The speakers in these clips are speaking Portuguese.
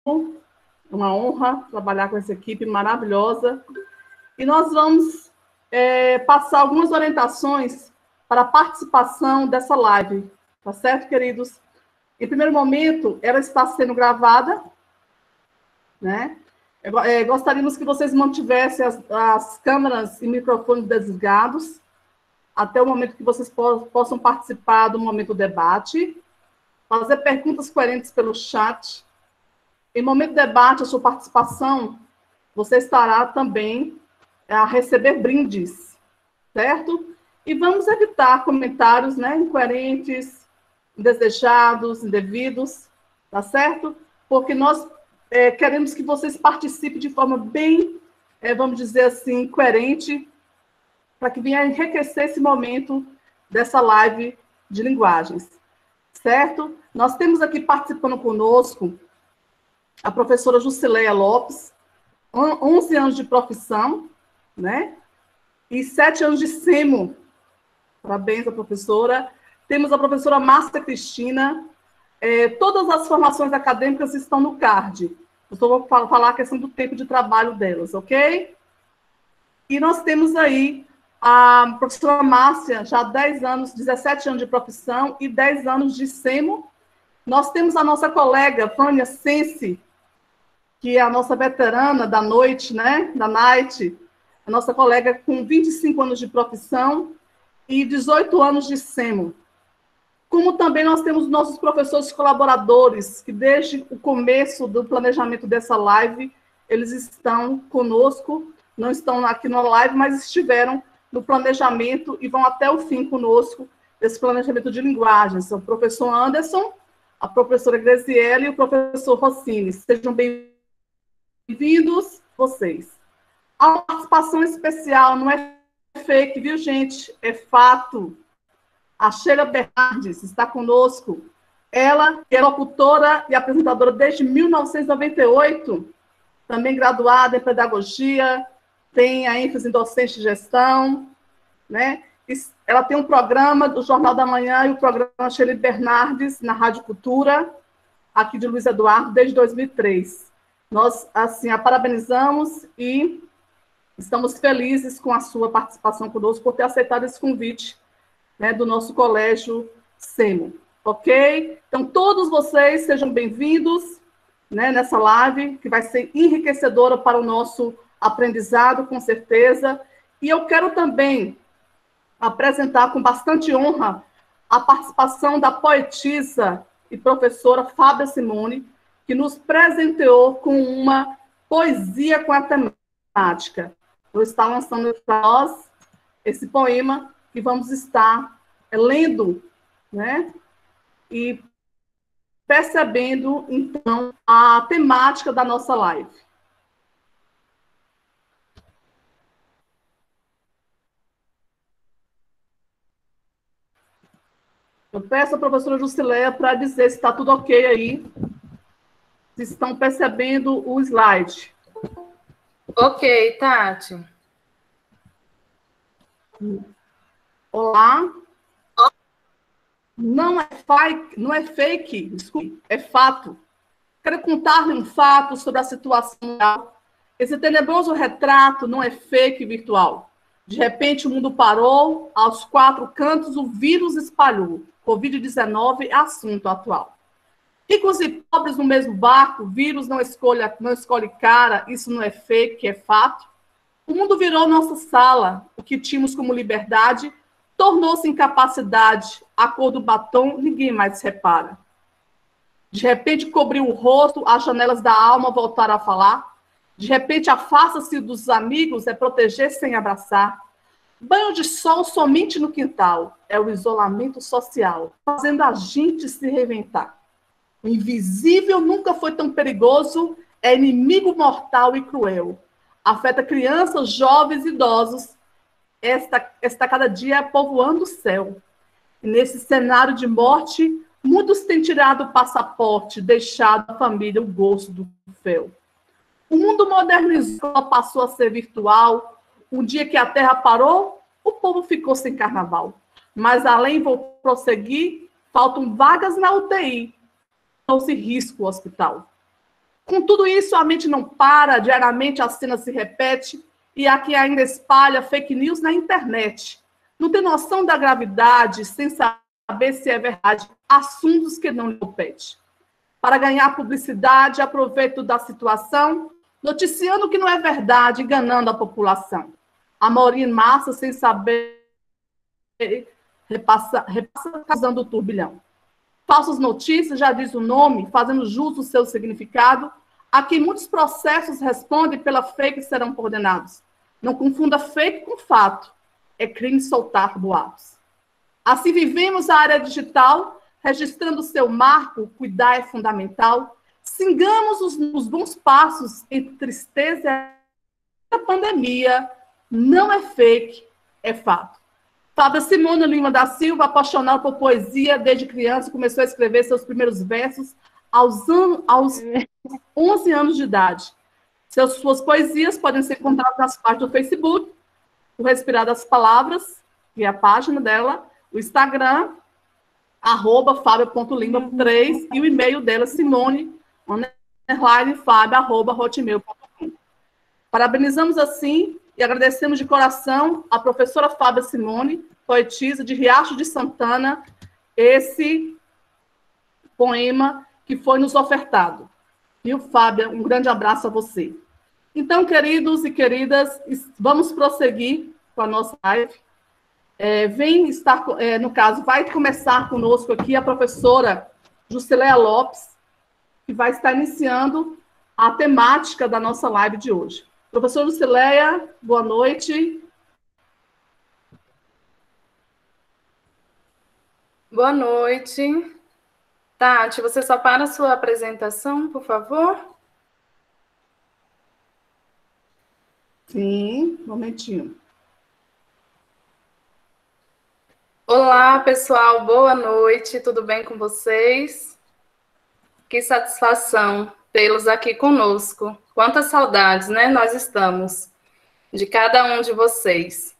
uma honra trabalhar com essa equipe maravilhosa. E nós vamos passar algumas orientações para a participação dessa live, tá certo, queridos? Em primeiro momento, ela está sendo gravada, né? Gostaríamos que vocês mantivessem as câmeras e microfones desligados até o momento que vocês possam participar do momento do debate, fazer perguntas coerentes pelo chat. Em momento do debate, a sua participação, você estará também a receber brindes, certo? E vamos evitar comentários, né, incoerentes, indesejados, indevidos, tá certo? Porque nós queremos que vocês participem de forma bem, vamos dizer assim, coerente, para que venha enriquecer esse momento dessa live de linguagens, certo? Nós temos aqui participando conosco a professora Jusileia Lopes, 11 anos de profissão, né? E 7 anos de SEMO. Parabéns à professora. Temos a professora Márcia Cristina. Todas as formações acadêmicas estão no card. Eu só vou falar a questão do tempo de trabalho delas, ok? E nós temos aí a professora Márcia, já há 10 anos, 17 anos de profissão e 10 anos de SEMO. Nós temos a nossa colega, Vânia Sense, que é a nossa veterana da noite, né? Da night. A nossa colega com 25 anos de profissão e 18 anos de SEMO. Como também nós temos nossos professores colaboradores, que desde o começo do planejamento dessa live, eles estão conosco, não estão aqui na live, mas estiveram no planejamento e vão até o fim conosco desse planejamento de linguagens. São o professor Anderson, a professora Graziele e o professor Rossini. Sejam bem-vindos, vocês. A participação especial não é fake, viu, gente? É fato. A Sheila Bernardes está conosco. Ela é locutora e apresentadora desde 1998, também graduada em pedagogia, tem a ênfase em docente de gestão, né? Ela tem um programa do Jornal da Manhã e o programa Sheila Bernardes na Rádio Cultura, aqui de Luiz Eduardo, desde 2003. Nós, assim, a parabenizamos e estamos felizes com a sua participação conosco, por ter aceitado esse convite, né, do nosso colégio SEMO, ok? Então, todos vocês sejam bem-vindos, né, nessa live, que vai ser enriquecedora para o nosso aprendizado, com certeza. E eu quero também apresentar com bastante honra a participação da poetisa e professora Fábia Simone, que nos presenteou com uma poesia com a temática. Vou estar lançando para nós esse poema que vamos estar lendo, né? E percebendo, então, a temática da nossa live. Eu peço à professora Jusileia para dizer se está tudo ok aí, se estão percebendo o slide. Ok, Tati. Olá. Não é fake, desculpe, é fato. Quero contar-lhe um fato sobre a situação real. Esse tenebroso retrato não é fake virtual. De repente, o mundo parou, aos 4 cantos o vírus espalhou. Covid-19 é assunto atual. Ricos e pobres no mesmo barco, vírus não escolhe cara, isso não é fake, é fato. O mundo virou nossa sala, o que tínhamos como liberdade tornou-se incapacidade, a cor do batom ninguém mais repara. De repente cobriu o rosto, as janelas da alma voltaram a falar. De repente afasta-se dos amigos, é proteger sem abraçar. Banho de sol somente no quintal, é o isolamento social, fazendo a gente se reinventar. O invisível nunca foi tão perigoso, é inimigo mortal e cruel. Afeta crianças, jovens e idosos, está cada dia povoando o céu. E nesse cenário de morte, muitos têm tirado o passaporte, deixado à família o gosto do fel. O mundo modernizou, passou a ser virtual. Um dia que a Terra parou, o povo ficou sem carnaval. Mas além, vou prosseguir, faltam vagas na UTI. Não se risca o hospital. Com tudo isso, a mente não para, diariamente a cena se repete e há quem ainda espalha fake news na internet. Não tem noção da gravidade, sem saber se é verdade, assuntos que não lhe compete. Para ganhar publicidade, aproveito da situação, noticiando o que não é verdade, enganando a população. A maioria em massa, sem saber, repassa causando o turbilhão. Falsas notícias, já diz o nome, fazendo jus o seu significado, a quem muitos processos respondem pela fake serão condenados. Não confunda fake com fato. É crime soltar boatos. Assim vivemos a área digital, registrando seu marco, cuidar é fundamental. Sigamos os bons passos entre tristeza e a pandemia. Não é fake, é fato. Fábia Simone Lima da Silva, apaixonada por poesia desde criança, começou a escrever seus primeiros versos aos 11 anos de idade. Suas poesias podem ser encontradas nas páginas do Facebook, o Respirar das Palavras, que é a página dela, o Instagram, @fabia.lima3, e o e-mail dela, simone_fabia@hotmail.com. Parabenizamos assim e agradecemos de coração a professora Fábia Simone, poetisa de Riacho de Santana, esse poema que foi nos ofertado. Viu, Fábia? Um grande abraço a você. Então, queridos e queridas, vamos prosseguir com a nossa live. No caso, vai começar conosco aqui a professora Jusileia Lopes, que vai estar iniciando a temática da nossa live de hoje. Professora Jusileia, boa noite. Boa noite. Tati, você só para a sua apresentação, por favor? Sim, um momentinho. Olá, pessoal, boa noite, tudo bem com vocês? Que satisfação tê-los aqui conosco. Quantas saudades, né? Nós estamos de cada um de vocês.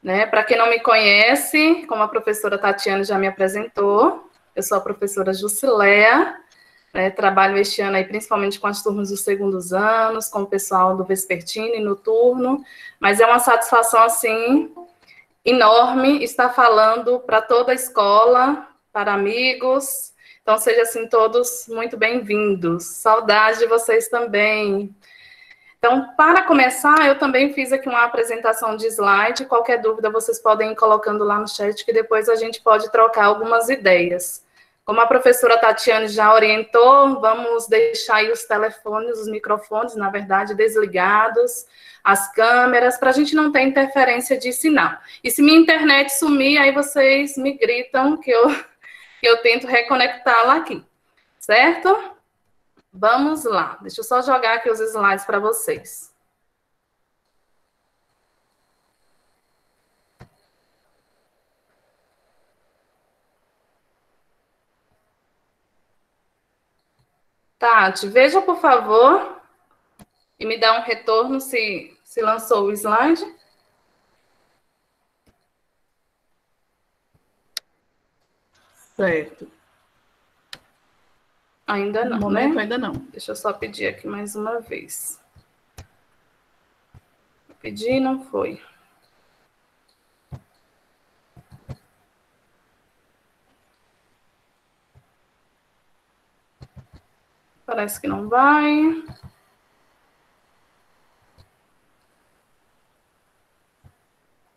Né? Para quem não me conhece, como a professora Tatiana já me apresentou, eu sou a professora Jusileia, né? Trabalho este ano aí principalmente com as turmas dos segundos anos, com o pessoal do vespertino e noturno, mas é uma satisfação, assim, enorme estar falando para toda a escola, para amigos. Então, sejam, assim, todos muito bem-vindos. Saudade de vocês também. Então, para começar, eu também fiz aqui uma apresentação de slide. Qualquer dúvida, vocês podem ir colocando lá no chat, que depois a gente pode trocar algumas ideias. Como a professora Tatiane já orientou, vamos deixar aí os telefones, os microfones, na verdade, desligados, as câmeras, para a gente não ter interferência de sinal. E se minha internet sumir, aí vocês me gritam que eu tento reconectá-la aqui, certo? Vamos lá. Deixa eu só jogar aqui os slides para vocês. Tati, veja, por favor, e me dá um retorno se lançou o slide. Certo. Ainda não, no momento, né? ainda não. Deixa eu só pedir aqui mais uma vez. Pedi e não foi. Parece que não vai.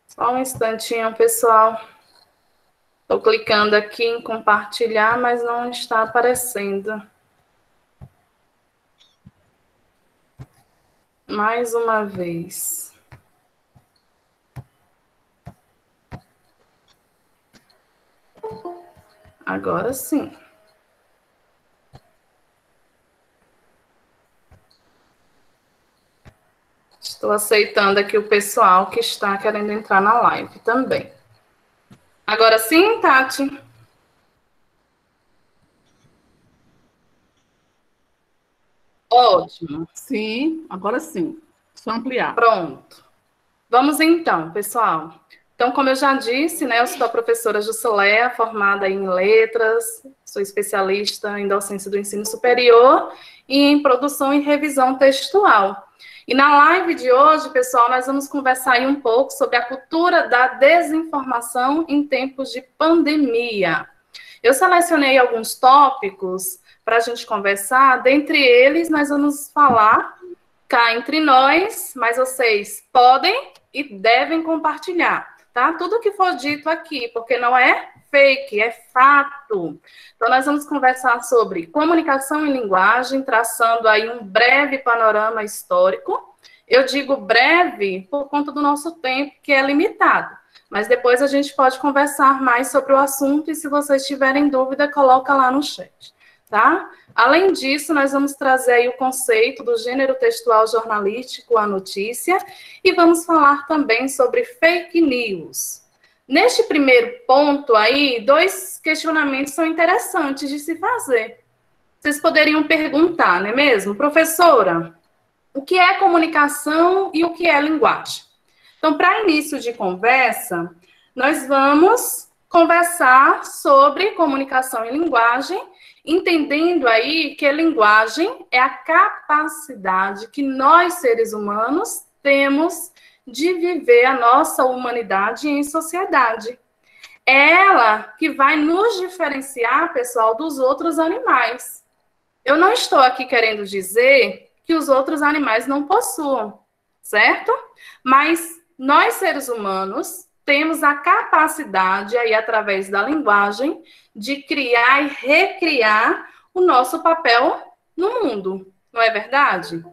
Só um instantinho, pessoal. Estou clicando aqui em compartilhar, mas não está aparecendo. Mais uma vez. Agora sim. Estou aceitando aqui o pessoal que está querendo entrar na live também. Agora sim, Tati? Ótimo. Sim, agora sim. Só ampliar. Pronto. Vamos então, pessoal. Então, como eu já disse, né, eu sou a professora Jusceléa, formada em letras, sou especialista em docência do ensino superior e em produção e revisão textual. E na live de hoje, pessoal, nós vamos conversar aí um pouco sobre a cultura da desinformação em tempos de pandemia. Eu selecionei alguns tópicos para a gente conversar, dentre eles nós vamos falar cá entre nós, mas vocês podem e devem compartilhar. Tá? Tudo que for dito aqui, porque não é fake, é fato. Então, nós vamos conversar sobre comunicação e linguagem, traçando aí um breve panorama histórico. Eu digo breve por conta do nosso tempo, que é limitado. Mas depois a gente pode conversar mais sobre o assunto e se vocês tiverem dúvida, coloca lá no chat. Tá? Além disso, nós vamos trazer aí o conceito do gênero textual jornalístico, a notícia, e vamos falar também sobre fake news. Neste primeiro ponto aí, 2 questionamentos são interessantes de se fazer. Vocês poderiam perguntar, não é mesmo? Professora, o que é comunicação e o que é linguagem? Então, para início de conversa, nós vamos conversar sobre comunicação e linguagem, entendendo aí que a linguagem é a capacidade que nós, seres humanos, temos de viver a nossa humanidade em sociedade. É ela que vai nos diferenciar, pessoal, dos outros animais. Eu não estou aqui querendo dizer que os outros animais não possuam, certo? Mas nós, seres humanos, temos a capacidade, aí, através da linguagem, de criar e recriar o nosso papel no mundo, não é verdade?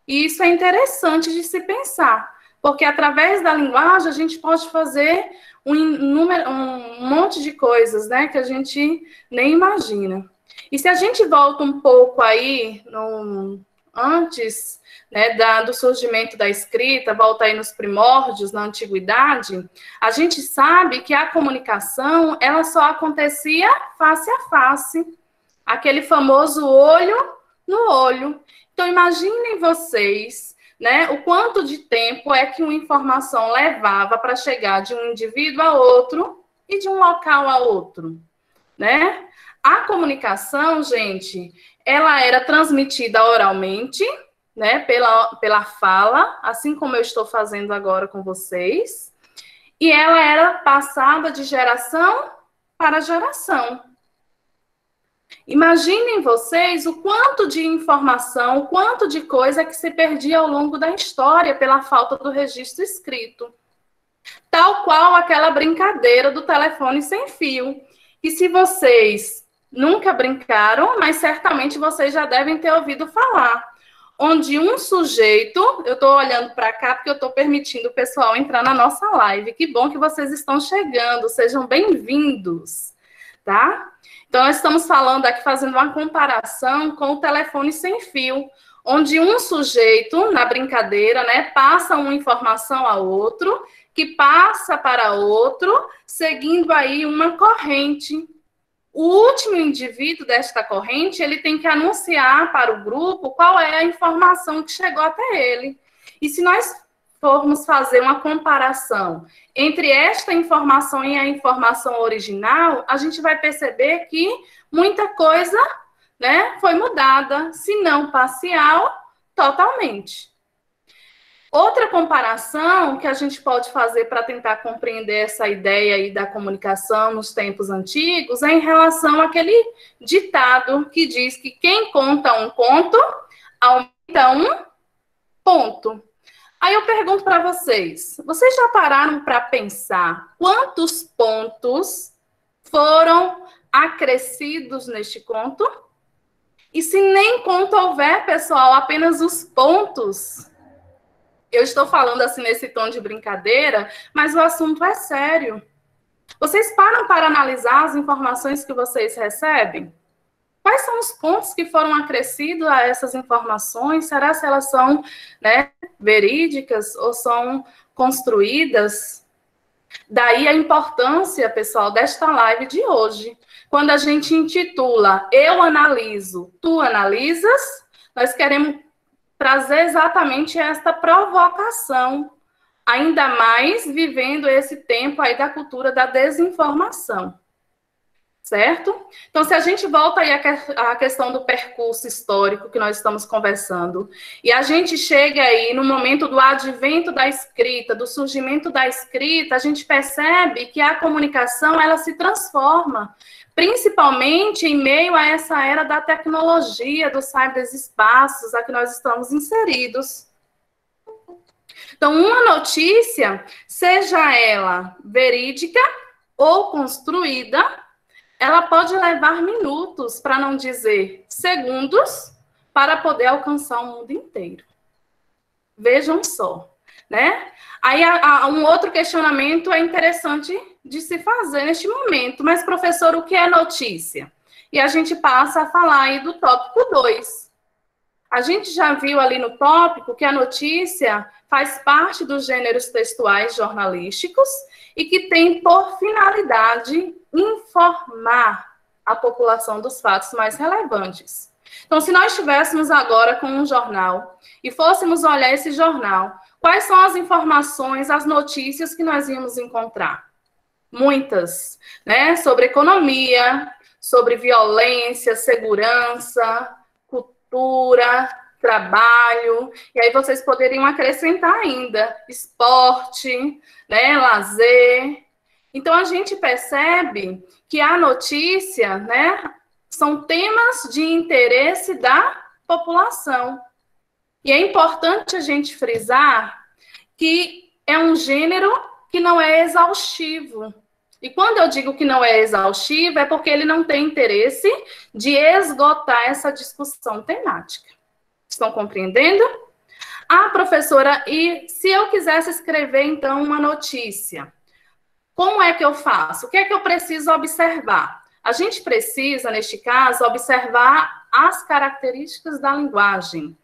E isso é interessante de se pensar, porque através da linguagem a gente pode fazer um monte de coisas, né, que a gente nem imagina. E se a gente volta um pouco aí, antes, né, do surgimento da escrita, volta aí nos primórdios, na antiguidade, a gente sabe que a comunicação, ela só acontecia face a face, aquele famoso olho no olho. Então, imaginem vocês, né, o quanto de tempo é que uma informação levava para chegar de um indivíduo a outro e de um local a outro, né? A comunicação, gente, ela era transmitida oralmente, né, pela fala, assim como eu estou fazendo agora com vocês, e ela era passada de geração para geração. Imaginem vocês o quanto de informação, o quanto de coisa que se perdia ao longo da história pela falta do registro escrito. Tal qual aquela brincadeira do telefone sem fio, que se vocês nunca brincaram, mas certamente vocês já devem ter ouvido falar, onde um sujeito, eu estou olhando para cá porque eu estou permitindo o pessoal entrar na nossa live, que bom que vocês estão chegando, sejam bem-vindos, tá? Então, nós estamos falando aqui, fazendo uma comparação com o telefone sem fio, onde um sujeito, na brincadeira, né, passa uma informação a outro, que passa para outro, seguindo aí uma corrente. O último indivíduo desta corrente, ele tem que anunciar para o grupo qual é a informação que chegou até ele. E se nós formos fazer uma comparação entre esta informação e a informação original, a gente vai perceber que muita coisa, né, foi mudada, se não parcial, totalmente. Outra comparação que a gente pode fazer para tentar compreender essa ideia aí da comunicação nos tempos antigos é em relação àquele ditado que diz que quem conta um conto, aumenta um ponto. Aí eu pergunto para vocês já pararam para pensar quantos pontos foram acrescidos neste conto? E se nem conto houver, pessoal, apenas os pontos... Eu estou falando assim nesse tom de brincadeira, mas o assunto é sério. Vocês param para analisar as informações que vocês recebem? Quais são os pontos que foram acrescidos a essas informações? Será se elas são, né, verídicas ou são construídas? Daí a importância, pessoal, desta live de hoje. Quando a gente intitula Eu Analiso, Tu Analisas, nós queremos trazer exatamente esta provocação ainda mais vivendo esse tempo aí da cultura da desinformação. Certo? Então, se a gente volta aí à questão do percurso histórico que nós estamos conversando, e a gente chega aí no momento do advento da escrita, do surgimento da escrita, a gente percebe que a comunicação, ela se transforma, principalmente em meio a essa era da tecnologia, dos cyberespaços a que nós estamos inseridos. Então, uma notícia, seja ela verídica ou construída, ela pode levar minutos, para não dizer segundos, para poder alcançar o mundo inteiro. Vejam só, né? Aí um outro questionamento é interessante de se fazer neste momento. Mas, professor, o que é notícia? E a gente passa a falar aí do tópico 2. A gente já viu ali no tópico que a notícia faz parte dos gêneros textuais jornalísticos e que tem por finalidade informar a população dos fatos mais relevantes. Então, se nós estivéssemos agora com um jornal e fôssemos olhar esse jornal, quais são as informações, as notícias que nós íamos encontrar? Muitas, né? Sobre economia, sobre violência, segurança, cultura, trabalho, e aí vocês poderiam acrescentar ainda esporte, né, lazer. Então, a gente percebe que a notícia, né, são temas de interesse da população. E é importante a gente frisar que é um gênero que não é exaustivo. E quando eu digo que não é exaustivo, é porque ele não tem interesse de esgotar essa discussão temática. Estão compreendendo? Ah, professora, e se eu quisesse escrever, então, uma notícia? Como é que eu faço? O que é que eu preciso observar? A gente precisa, neste caso, observar as características da linguagem.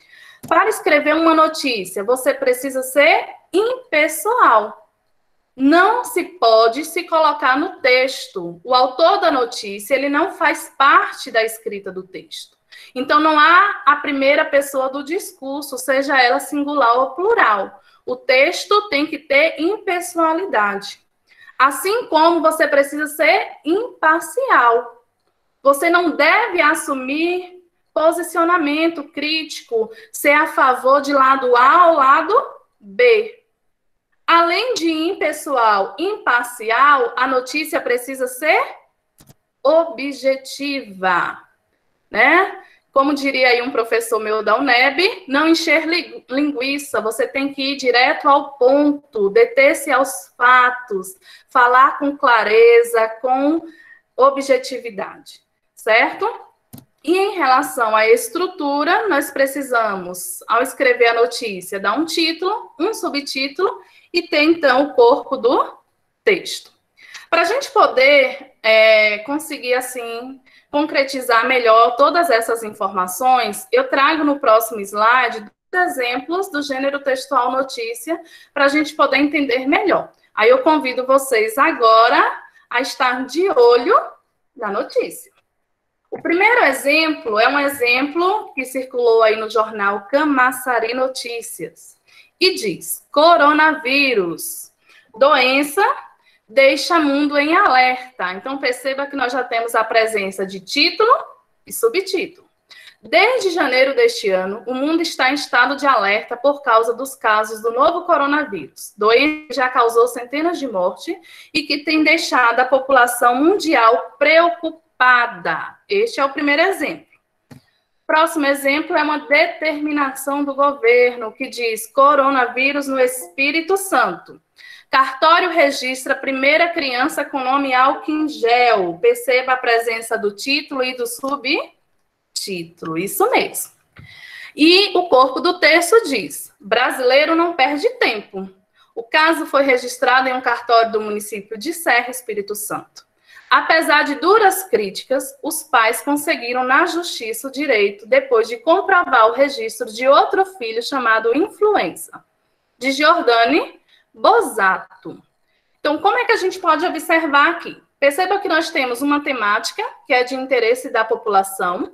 Para escrever uma notícia, você precisa ser impessoal. Não se pode se colocar no texto. O autor da notícia, ele não faz parte da escrita do texto. Então, não há a primeira pessoa do discurso, seja ela singular ou plural. O texto tem que ter impessoalidade. Assim como você precisa ser imparcial. Você não deve assumir posicionamento crítico, ser a favor de lado A ou lado B. Além de impessoal, imparcial, a notícia precisa ser objetiva, né? Como diria aí um professor meu da UNEB, não encher linguiça, você tem que ir direto ao ponto, deter-se aos fatos, falar com clareza, com objetividade, certo? E em relação à estrutura, nós precisamos, ao escrever a notícia, dar um título, um subtítulo e ter, então, o corpo do texto. Para a gente poder conseguir, assim, concretizar melhor todas essas informações, eu trago no próximo slide 2 exemplos do gênero textual notícia para a gente poder entender melhor. Aí eu convido vocês agora a estar de olho na notícia. O primeiro exemplo é um exemplo que circulou aí no jornal Camaçari Notícias e diz: coronavírus, doença deixa mundo em alerta. Então, perceba que nós já temos a presença de título e subtítulo. Desde janeiro deste ano, o mundo está em estado de alerta por causa dos casos do novo coronavírus. Doença que já causou centenas de mortes e que tem deixado a população mundial preocupada. Este é o primeiro exemplo. Próximo exemplo é uma determinação do governo que diz: coronavírus no Espírito Santo. Cartório registra a primeira criança com nome álcool em gel. Perceba a presença do título e do subtítulo. Isso mesmo. E o corpo do texto diz: brasileiro não perde tempo. O caso foi registrado em um cartório do município de Serra, Espírito Santo. Apesar de duras críticas, os pais conseguiram na justiça o direito depois de comprovar o registro de outro filho chamado Influenza, de Giordani Bosato. Então, como é que a gente pode observar aqui? Perceba que nós temos uma temática que é de interesse da população,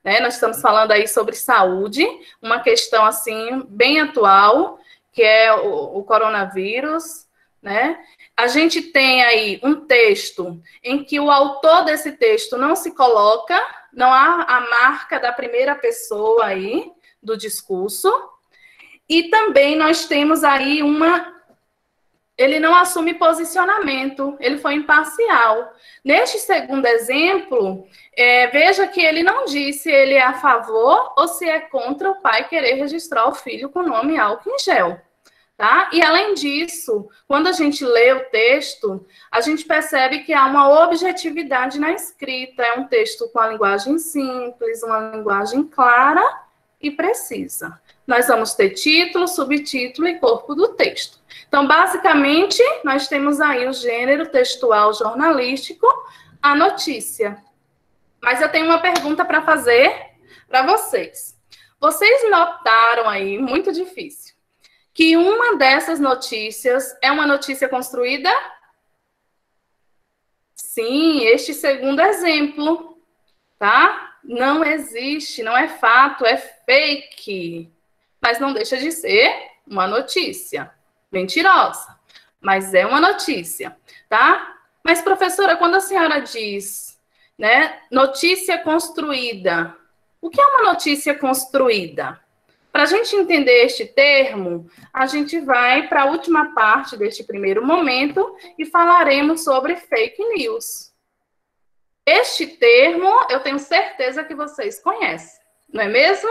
né? Nós estamos falando aí sobre saúde, uma questão assim bem atual, que é o coronavírus, né? A gente tem aí um texto em que o autor desse texto não se coloca, não há a marca da primeira pessoa aí do discurso. E também nós temos aí ele não assume posicionamento, ele foi imparcial. Neste segundo exemplo, veja que ele não disse se ele é a favor ou se é contra o pai querer registrar o filho com o nome álcool em gel. Tá? E, além disso, quando a gente lê o texto, a gente percebe que há uma objetividade na escrita. É um texto com a linguagem simples, uma linguagem clara e precisa. Nós vamos ter título, subtítulo e corpo do texto. Então, basicamente, nós temos aí o gênero textual jornalístico, a notícia. Mas eu tenho uma pergunta para fazer para vocês. Vocês notaram aí, muito difícil, que uma dessas notícias é uma notícia construída? Sim, este segundo exemplo, tá? Não existe, não é fato, é fake. Mas não deixa de ser uma notícia. Mentirosa, mas é uma notícia, tá? Mas, professora, quando a senhora diz, né, notícia construída, o que é uma notícia construída? Para a gente entender este termo, a gente vai para a última parte deste primeiro momento e falaremos sobre fake news. Este termo, eu tenho certeza que vocês conhecem, não é mesmo?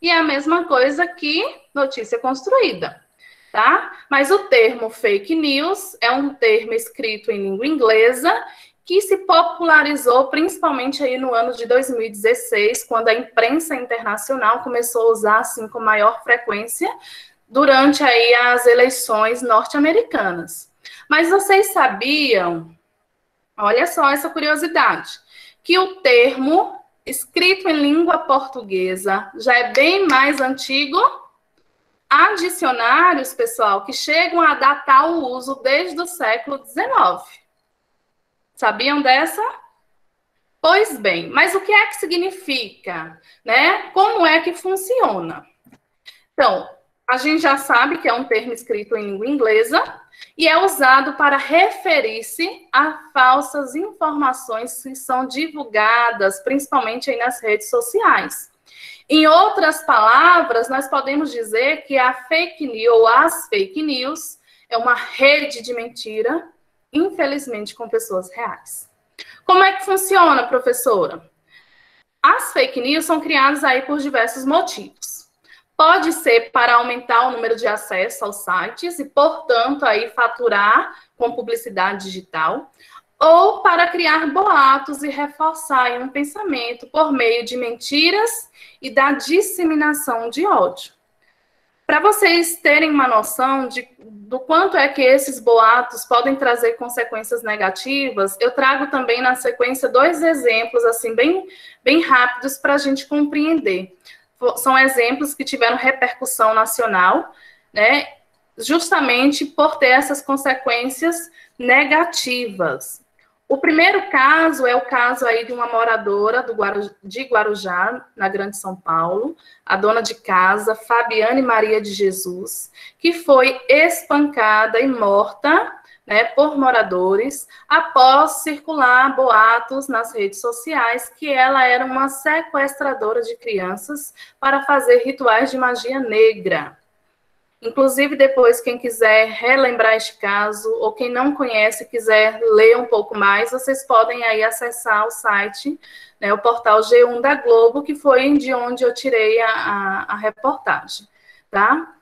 E é a mesma coisa que notícia construída, tá? Mas o termo fake news é um termo escrito em língua inglesa que se popularizou principalmente aí no ano de 2016, quando a imprensa internacional começou a usar assim com maior frequência durante aí as eleições norte-americanas. Mas vocês sabiam, olha só essa curiosidade, que o termo escrito em língua portuguesa já é bem mais antigo? Há dicionários, pessoal, que chegam a datar o uso desde o século XIX. Sabiam dessa? Pois bem, mas o que é que significa, né? Como é que funciona? Então, a gente já sabe que é um termo escrito em língua inglesa e é usado para referir-se a falsas informações que são divulgadas, principalmente aí nas redes sociais. Em outras palavras, nós podemos dizer que a fake news ou as fake news é uma rede de mentira, infelizmente com pessoas reais. Como é que funciona, professora? As fake news são criadas aí por diversos motivos. Pode ser para aumentar o número de acesso aos sites e, portanto, aí faturar com publicidade digital, ou para criar boatos e reforçar aí um pensamento por meio de mentiras e da disseminação de ódio. Para vocês terem uma noção do quanto é que esses boatos podem trazer consequências negativas, eu trago também na sequência 2 exemplos assim bem rápidos para a gente compreender. São exemplos que tiveram repercussão nacional, né, justamente por ter essas consequências negativas. O primeiro caso é o caso aí de uma moradora de Guarujá, na Grande São Paulo, a dona de casa, Fabiane Maria de Jesus, que foi espancada e morta, né, por moradores, após circular boatos nas redes sociais que ela era uma sequestradora de crianças para fazer rituais de magia negra. Inclusive, depois, quem quiser relembrar este caso, ou quem não conhece, quiser ler um pouco mais, vocês podem aí acessar o site, né, o portal G1 da Globo, que foi de onde eu tirei a reportagem, tá?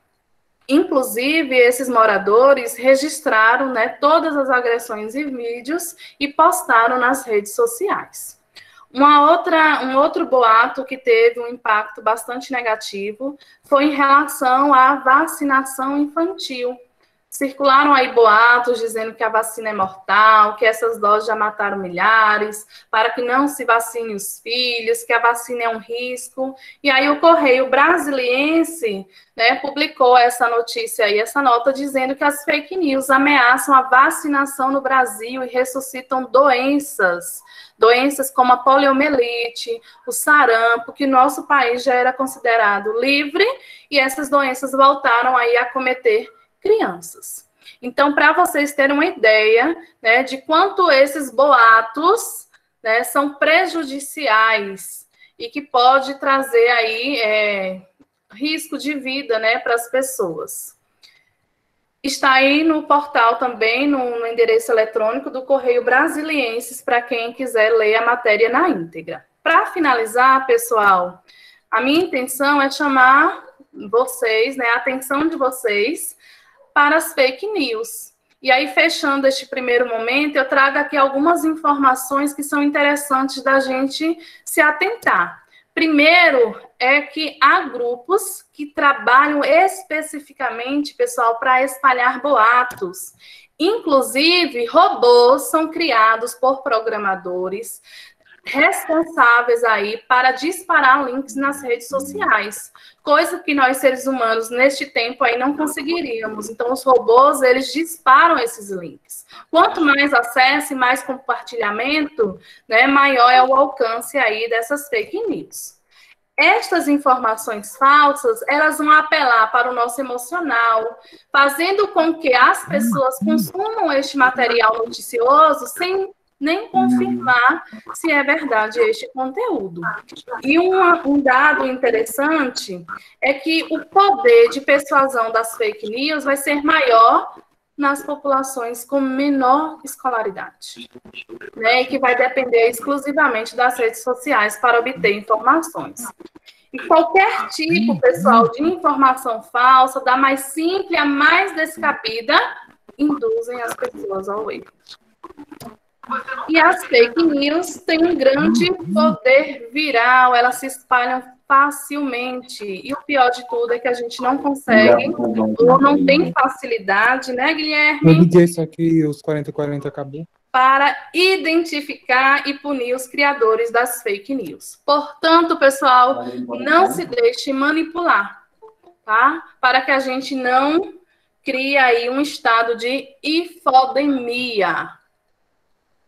Inclusive, esses moradores registraram, né, todas as agressões e vídeos e postaram nas redes sociais. Um outro boato que teve um impacto bastante negativo foi em relação à vacinação infantil. Circularam aí boatos dizendo que a vacina é mortal, que essas doses já mataram milhares, para que não se vacine os filhos, que a vacina é um risco. E aí o Correio Brasiliense, né, publicou essa notícia aí, essa nota, dizendo que as fake news ameaçam a vacinação no Brasil e ressuscitam doenças como a poliomielite, o sarampo, que nosso país já era considerado livre e essas doenças voltaram aí a acometer crianças. Então, para vocês terem uma ideia, né, de quanto esses boatos, né, são prejudiciais e que pode trazer aí risco de vida, né, para as pessoas. Está aí no portal também, no endereço eletrônico do Correio Brasilienses, para quem quiser ler a matéria na íntegra. Para finalizar, pessoal, a minha intenção é chamar vocês, né, a atenção de vocês para as fake news. E aí, fechando este primeiro momento, eu trago aqui algumas informações que são interessantes da gente se atentar. Primeiro, é que há grupos que trabalham especificamente, pessoal, para espalhar boatos. Inclusive, robôs são criados por programadores responsáveis aí para disparar links nas redes sociais, coisa que nós, seres humanos, neste tempo aí não conseguiríamos. Então, os robôs, eles disparam esses links. Quanto mais acesso e mais compartilhamento, né, maior é o alcance aí dessas fake news. Estas informações falsas, elas vão apelar para o nosso emocional, fazendo com que as pessoas consumam este material noticioso sem nem confirmar se é verdade este conteúdo. E um dado interessante é que o poder de persuasão das fake news vai ser maior nas populações com menor escolaridade, né, e que vai depender exclusivamente das redes sociais para obter informações. E qualquer tipo, pessoal, de informação falsa, da mais simples à mais descabida, induzem as pessoas ao erro. E as fake news têm um grande poder viral, elas se espalham facilmente. E o pior de tudo é que a gente não consegue, ou não tem facilidade, né, Guilherme? Eu liguei, só que os 40/40 acabou. Para identificar e punir os criadores das fake news. Portanto, pessoal, não se deixe manipular, tá? Para que a gente não crie aí um estado de infodemia.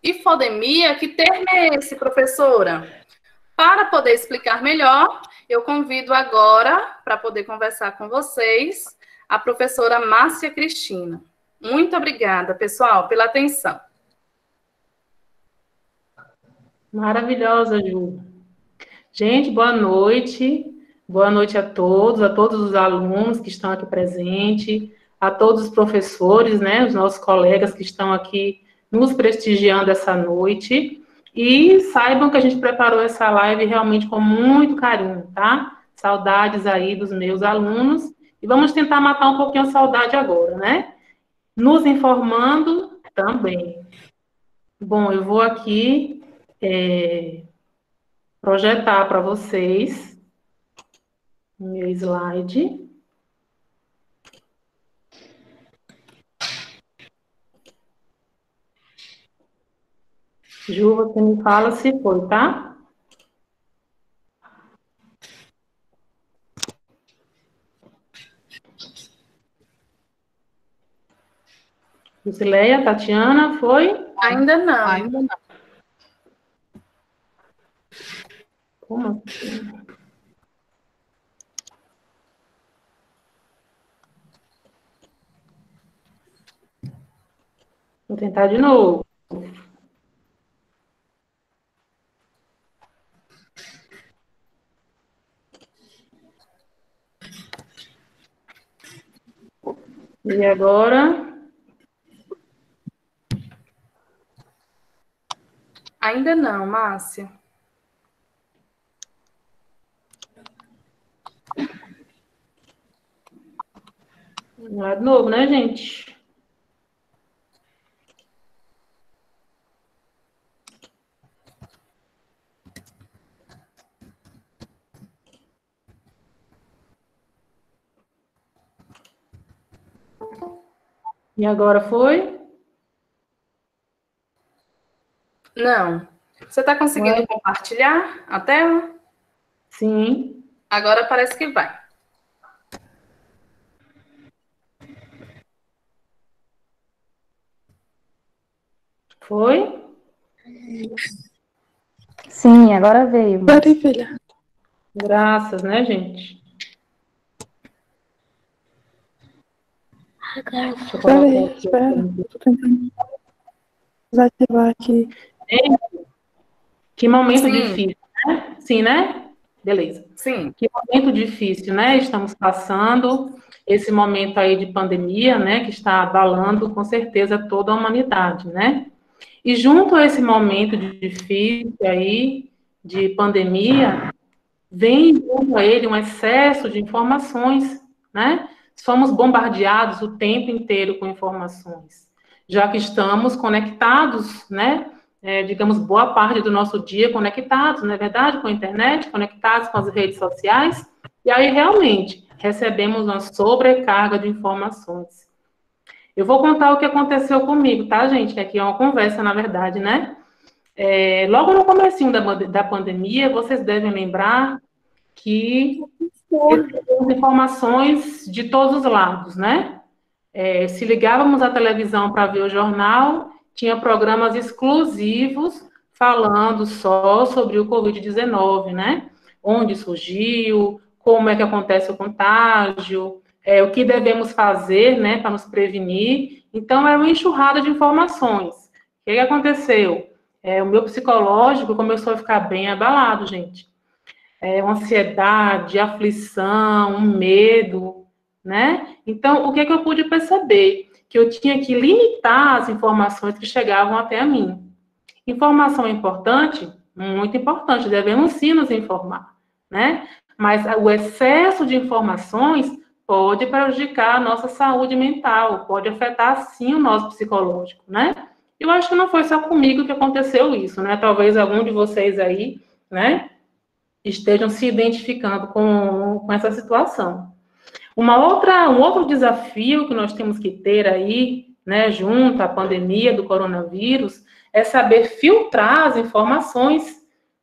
Infodemia, que termo é esse, professora? Para poder explicar melhor, eu convido agora, para poder conversar com vocês, a professora Márcia Cristina. Muito obrigada, pessoal, pela atenção. Maravilhosa, Ju. Gente, boa noite. Boa noite a todos os alunos que estão aqui presentes, a todos os professores, né, os nossos colegas que estão aqui nos prestigiando essa noite. E saibam que a gente preparou essa live realmente com muito carinho, tá? Saudades aí dos meus alunos. E vamos tentar matar um pouquinho a saudade agora, né? Nos informando também. Bom, eu vou aqui projetar para vocês o meu slide. Ju, você me fala se foi, tá? Lucileia, Tatiana, foi? Ainda não. Ainda não. Como assim? Vou tentar de novo. E agora? Ainda não, Márcia. Vamos lá de novo, né, gente? E agora foi? Não. Você está conseguindo compartilhar a tela? Sim. Agora parece que vai. Foi? Sim, agora veio. Peraí, filha. Graças, né, gente? Deixa eu colocar Peraí, aqui. espera. Tô tentando desativar aqui. Que momento Sim, difícil, né? Sim, né? Beleza. sim. Que momento difícil, né? Estamos passando esse momento aí de pandemia, né? Que está abalando com certeza toda a humanidade, né? E junto a esse momento difícil aí de pandemia, vem junto a ele um excesso de informações, né? Somos bombardeados o tempo inteiro com informações, já que estamos conectados, né? Digamos, boa parte do nosso dia conectados, não é verdade? Com a internet, conectados com as redes sociais, e aí realmente recebemos uma sobrecarga de informações. Eu vou contar o que aconteceu comigo, tá, gente? Que aqui é uma conversa, na verdade, né? Logo no comecinho da pandemia, vocês devem lembrar que recebemos informações de todos os lados, né? Se ligávamos à televisão para ver o jornal, tinha programas exclusivos falando só sobre o Covid-19, né? Onde surgiu, como é que acontece o contágio, o que devemos fazer, né, para nos prevenir. Então, era uma enxurrada de informações. O que aconteceu? O meu psicológico começou a ficar bem abalado, gente. Ansiedade, aflição, um medo, né? Então, o que eu pude perceber? Que eu tinha que limitar as informações que chegavam até a mim. Informação importante? Muito importante, devemos sim nos informar, né? Mas o excesso de informações pode prejudicar a nossa saúde mental, pode afetar sim o nosso psicológico, né? Eu acho que não foi só comigo que aconteceu isso, né? Talvez algum de vocês aí, né, estejam se identificando com essa situação. Um outro desafio que nós temos que ter aí, né, junto à pandemia do coronavírus, é saber filtrar as informações,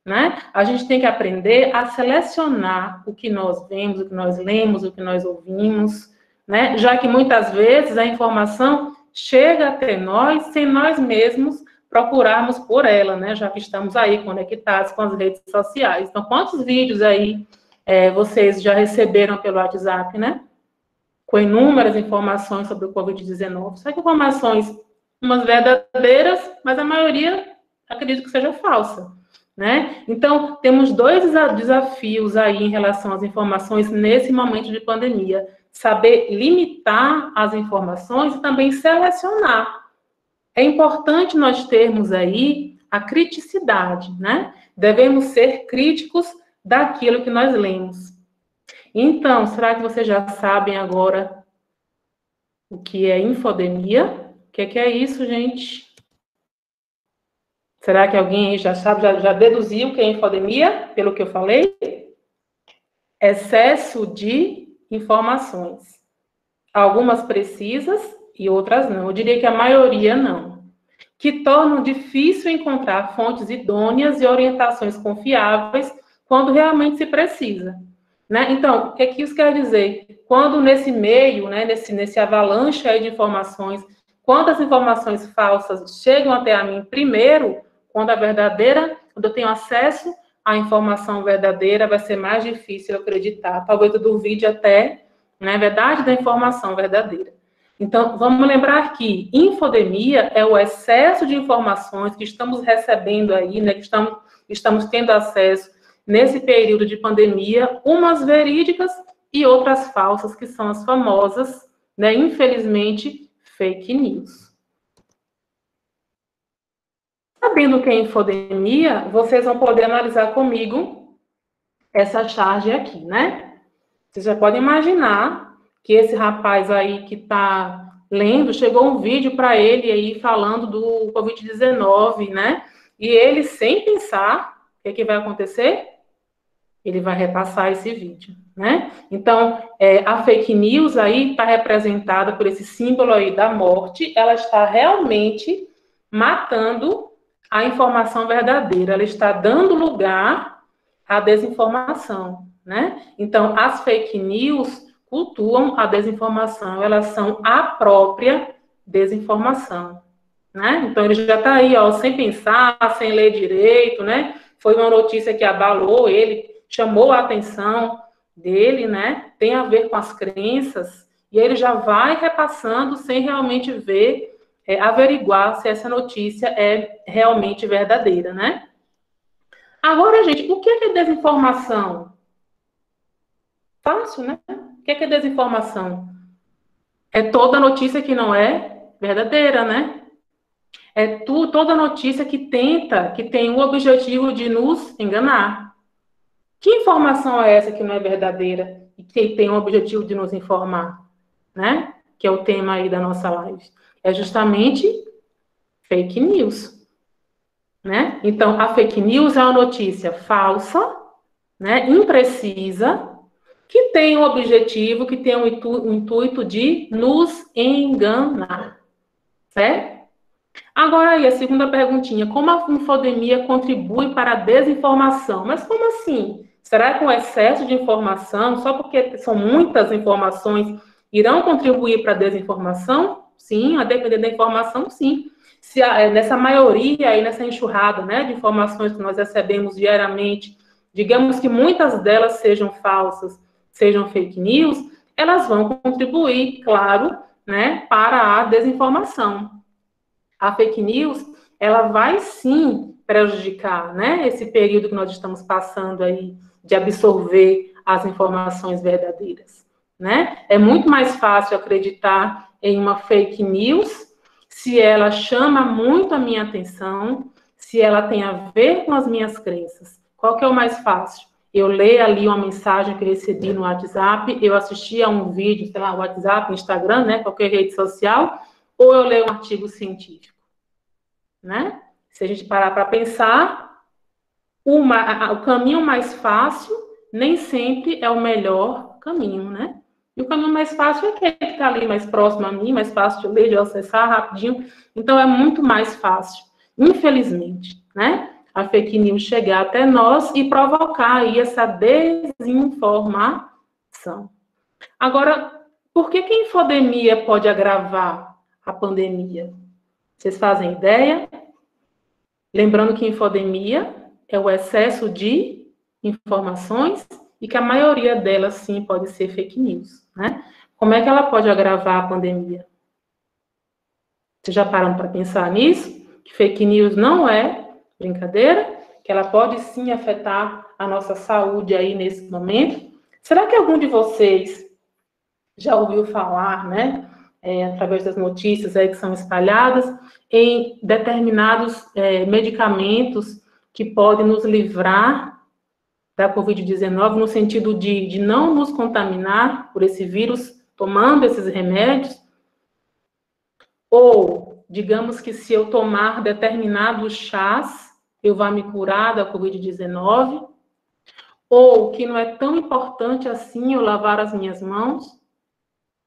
né? A gente tem que aprender a selecionar o que nós vemos, o que nós lemos, o que nós ouvimos, né? Já que muitas vezes a informação chega até nós sem nós mesmos procurarmos por ela, né? Já que estamos aí conectados com as redes sociais. Então, quantos vídeos aí vocês já receberam pelo WhatsApp, né? Com inúmeras informações sobre o Covid-19. Só que informações, umas verdadeiras, mas a maioria acredito que seja falsa, né? Então, temos dois desafios aí em relação às informações nesse momento de pandemia. Saber limitar as informações e também selecionar. É importante nós termos aí a criticidade, né? Devemos ser críticos daquilo que nós lemos. Então, será que vocês já sabem agora o que é infodemia? O que é isso, gente? Será que alguém já sabe, já deduziu o que é infodemia, pelo que eu falei? Excesso de informações. Algumas precisas e outras não. Eu diria que a maioria não. Que tornam difícil encontrar fontes idôneas e orientações confiáveis quando realmente se precisa. Né? Então, o que isso quer dizer? Quando nesse meio, né, nesse avalanche aí de informações, quando as informações falsas chegam até a mim primeiro, quando eu tenho acesso à informação verdadeira, vai ser mais difícil eu acreditar. Talvez eu duvide até, na verdade, da informação verdadeira. Então, vamos lembrar que infodemia é o excesso de informações que estamos recebendo aí, né, que estamos tendo acesso nesse período de pandemia, umas verídicas e outras falsas, que são as famosas, né, infelizmente, fake news. Sabendo o que é infodemia, vocês vão poder analisar comigo essa charge aqui, né? Vocês já podem imaginar que esse rapaz aí que está lendo, chegou um vídeo para ele aí falando do Covid-19, né? E ele, sem pensar, o que vai acontecer? Ele vai repassar esse vídeo, né? Então, a fake news aí está representada por esse símbolo aí da morte, ela está realmente matando a informação verdadeira, ela está dando lugar à desinformação, né? Então, as fake news cultuam a desinformação, elas são a própria desinformação, né? Então, ele já está aí, ó, sem pensar, sem ler direito, né? Foi uma notícia que abalou ele, chamou a atenção dele, né? Tem a ver com as crenças E ele já vai repassando sem realmente ver, averiguar se essa notícia é realmente verdadeira, né? Agora, gente, o que é desinformação? Fácil, né? O que é desinformação? É toda notícia que não é verdadeira, né? É toda notícia que tem o objetivo de nos enganar. Que informação é essa que não é verdadeira e que tem o objetivo de nos informar, né? Que é o tema aí da nossa live. É justamente fake news, né? Então, a fake news é uma notícia falsa, né? Imprecisa, que tem um objetivo, que tem um intuito de nos enganar, certo? Agora aí, a segunda perguntinha, como a infodemia contribui para a desinformação? Mas como assim? Será que o excesso de informação, só porque são muitas informações, irão contribuir para a desinformação? Sim, a depender da informação, sim. Se nessa maioria aí, nessa enxurrada, né, de informações que nós recebemos diariamente, digamos que muitas delas sejam falsas, sejam fake news, elas vão contribuir, claro, né, para a desinformação. A fake news, ela vai sim prejudicar, né, esse período que nós estamos passando aí de absorver as informações verdadeiras, né? É muito mais fácil acreditar em uma fake news se ela chama muito a minha atenção, se ela tem a ver com as minhas crenças. Qual que é o mais fácil? Eu ler ali uma mensagem que eu recebi no WhatsApp, eu assistir a um vídeo, sei lá, WhatsApp, Instagram, né, qualquer rede social, ou eu leio um artigo científico, né? Se a gente parar para pensar, o caminho mais fácil nem sempre é o melhor caminho, né? E o caminho mais fácil é aquele que está ali mais próximo a mim, mais fácil de ler, de acessar rapidinho. Então, é muito mais fácil, infelizmente, né? A fake news chegar até nós e provocar aí essa desinformação. Agora, por que a infodemia pode agravar a pandemia? Vocês fazem ideia? Lembrando que infodemia é o excesso de informações e que a maioria delas, sim, pode ser fake news, né? Como é que ela pode agravar a pandemia? Vocês já param para pensar nisso? Que fake news não é brincadeira, que ela pode, sim, afetar a nossa saúde aí nesse momento. Será que algum de vocês já ouviu falar, né, através das notícias aí que são espalhadas, em determinados medicamentos que podem nos livrar da Covid-19, no sentido de não nos contaminar por esse vírus, tomando esses remédios? Ou, digamos que se eu tomar determinados chás, eu vá me curar da Covid-19? Ou que não é tão importante assim eu lavar as minhas mãos,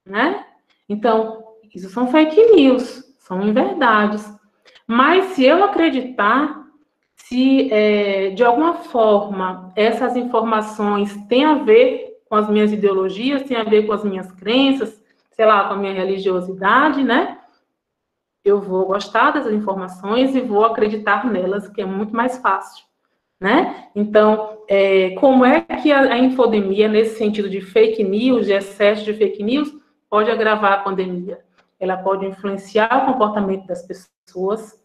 né? Então, isso são fake news, são inverdades. Mas se eu acreditar, se de alguma forma essas informações têm a ver com as minhas ideologias, têm a ver com as minhas crenças, sei lá, com a minha religiosidade, né? Eu vou gostar dessas informações e vou acreditar nelas, que é muito mais fácil, né? Então, como é que a infodemia, nesse sentido de fake news, de excesso de fake news, pode agravar a pandemia? Ela pode influenciar o comportamento das pessoas,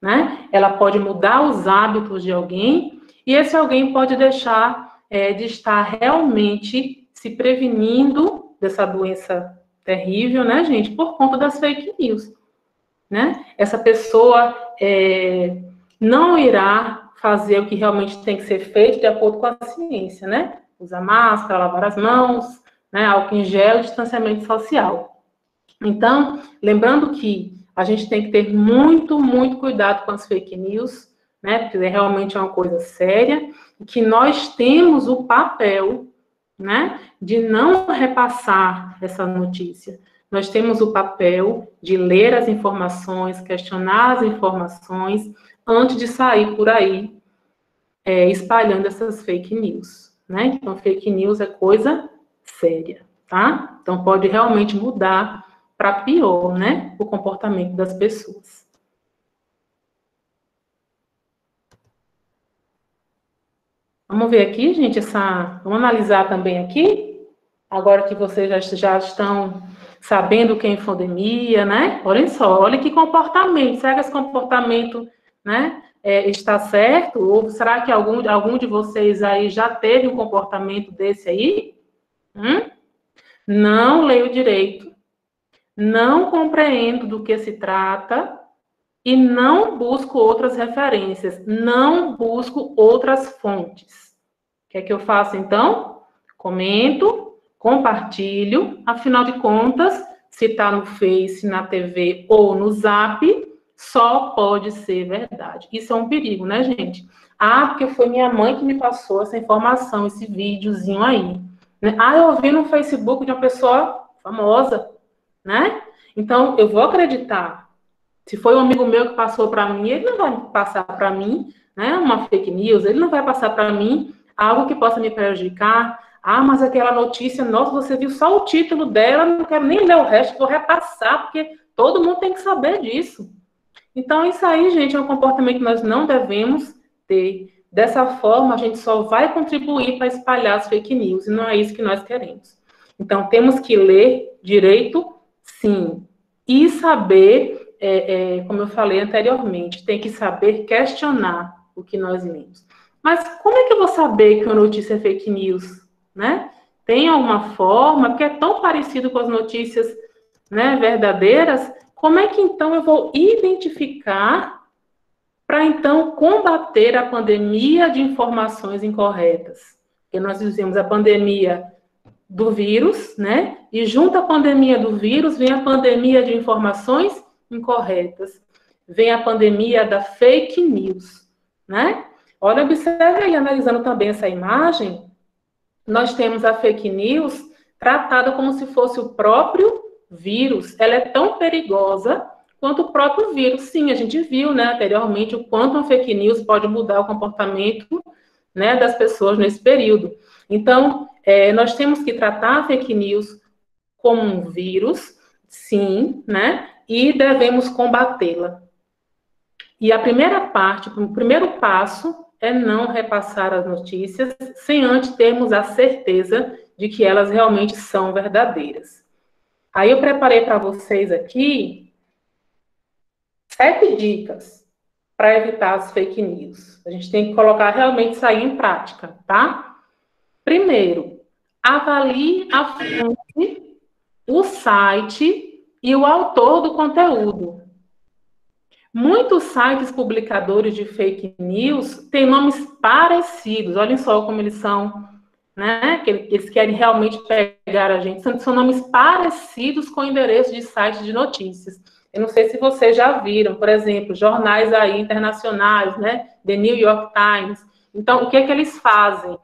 né? Ela pode mudar os hábitos de alguém, e esse alguém pode deixar de estar realmente se prevenindo dessa doença terrível, né, gente, por conta das fake news, né? Essa pessoa não irá fazer o que realmente tem que ser feito de acordo com a ciência, né? Usar máscara, lavar as mãos, né? Álcool em gel, distanciamento social. Então, lembrando que a gente tem que ter muito, muito cuidado com as fake news, né? Porque realmente é uma coisa séria, e que nós temos o papel, né, de não repassar essa notícia. Nós temos o papel de ler as informações, questionar as informações, antes de sair por aí espalhando essas fake news, né? Então, fake news é coisa séria, tá? Então, pode realmente mudar para pior, né, o comportamento das pessoas. Vamos ver aqui, gente, vamos analisar também aqui agora que vocês já estão sabendo o que é infodemia, né? Olhem só, olha que comportamento. Será que esse comportamento, né, está certo? Ou será que algum de vocês aí já teve um comportamento desse aí? Não leio direito, não compreendo do que se trata e não busco outras referências, não busco outras fontes. O que é que eu faço, então? Comento, compartilho, afinal de contas, se está no Face, na TV ou no Zap, só pode ser verdade. Isso é um perigo, né, gente? Porque foi minha mãe que me passou essa informação, esse videozinho aí. Eu ouvi no Facebook de uma pessoa famosa, né? Então, eu vou acreditar. Se foi um amigo meu que passou para mim, ele não vai passar para mim, né, uma fake news, ele não vai passar para mim algo que possa me prejudicar. Mas aquela notícia, nossa, você viu só o título dela, não quero nem ler o resto, vou repassar, porque todo mundo tem que saber disso. Então, isso aí, gente, é um comportamento que nós não devemos ter. Dessa forma, a gente só vai contribuir para espalhar as fake news, e não é isso que nós queremos. Então, temos que ler direito, sim, e saber, como eu falei anteriormente, tem que saber questionar o que nós lemos. Mas como é que eu vou saber que uma notícia é fake news, né? Tem alguma forma, porque é tão parecido com as notícias, né, verdadeiras, como é que então eu vou identificar para então combater a pandemia de informações incorretas? Porque nós dizemos a pandemia do vírus, né? E junto à pandemia do vírus vem a pandemia de informações incorretas. Vem a pandemia da fake news, né? Olha, observe aí, analisando também essa imagem, nós temos a fake news tratada como se fosse o próprio vírus. Ela é tão perigosa quanto o próprio vírus. Sim, a gente viu, né, anteriormente, o quanto uma fake news pode mudar o comportamento, né, das pessoas nesse período. Então, nós temos que tratar a fake news como um vírus, sim, né, e devemos combatê-la. E a primeira parte, o primeiro passo é não repassar as notícias sem antes termos a certeza de que elas realmente são verdadeiras. Aí eu preparei para vocês aqui 7 dicas para evitar as fake news. A gente tem que colocar realmente isso aí em prática, tá? Primeiro, avalie a fonte, o site e o autor do conteúdo. Muitos sites publicadores de fake news têm nomes parecidos. Olhem só como eles são, né? Que eles querem realmente pegar a gente. São nomes parecidos com endereços de sites de notícias. Eu não sei se vocês já viram, por exemplo, jornais aí internacionais, né? The New York Times. Então, o que é que eles fazem?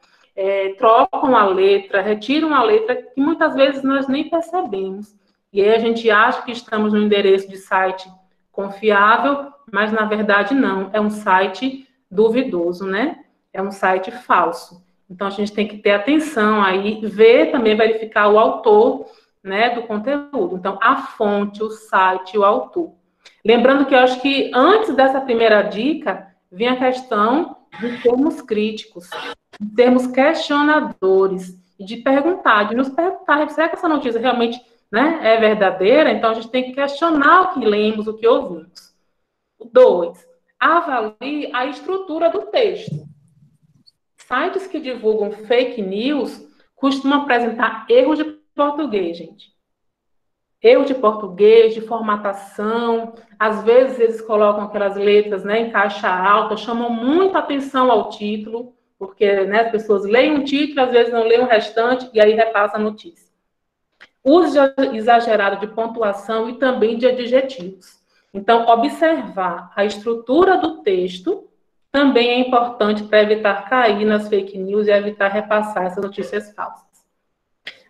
Trocam a letra, retiram a letra, que muitas vezes nós nem percebemos. E aí a gente acha que estamos no endereço de site confiável, mas na verdade não, é um site duvidoso, né? É um site falso. Então a gente tem que ter atenção aí, ver também, verificar o autor, né, do conteúdo. Então, a fonte, o site, o autor. Lembrando que eu acho que antes dessa primeira dica, vem a questão de termos críticos, de termos questionadores, e de nos perguntar, será que essa notícia realmente, né, é verdadeira? Então, a gente tem que questionar o que lemos, o que ouvimos. 2, avalie a estrutura do texto. Sites que divulgam fake news costumam apresentar erros de português, gente. Erros de português, de formatação. Às vezes, eles colocam aquelas letras, né, em caixa alta, chamam muita atenção ao título, porque, né, as pessoas leem um título, às vezes não leem o restante, e aí repassa a notícia. Uso exagerado de pontuação e também de adjetivos. Então, observar a estrutura do texto também é importante para evitar cair nas fake news e evitar repassar essas notícias falsas.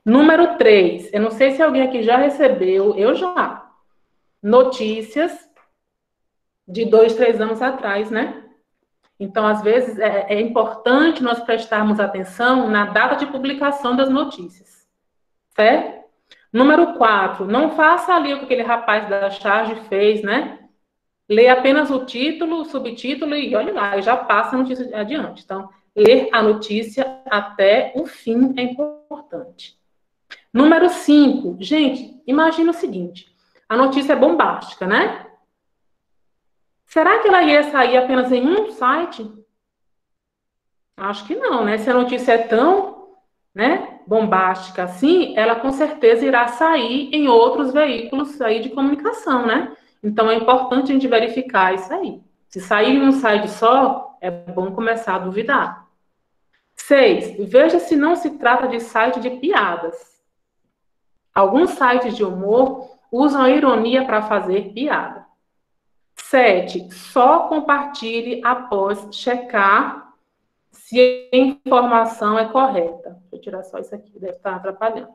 Número 3, eu não sei se alguém aqui já recebeu, eu já, notícias de 2, 3 anos atrás, né? Então, às vezes, é importante nós prestarmos atenção na data de publicação das notícias, certo? Número 4, não faça ali o que aquele rapaz da charge fez, né? Lê apenas o título, o subtítulo e olha lá, já passa a notícia adiante. Então, ler a notícia até o fim é importante. Número 5. Gente, imagina o seguinte. A notícia é bombástica, né? Será que ela ia sair apenas em um site? Acho que não, né? Se a notícia é tão, né, bombástica assim, ela com certeza irá sair em outros veículos aí de comunicação, né? Então é importante a gente verificar isso aí. Se sair em um site só, é bom começar a duvidar. 6. Veja se não se trata de site de piadas. Alguns sites de humor usam a ironia para fazer piada. 7. Só compartilhe após checar se a informação é correta. Deixa eu tirar só isso aqui, deve estar atrapalhando.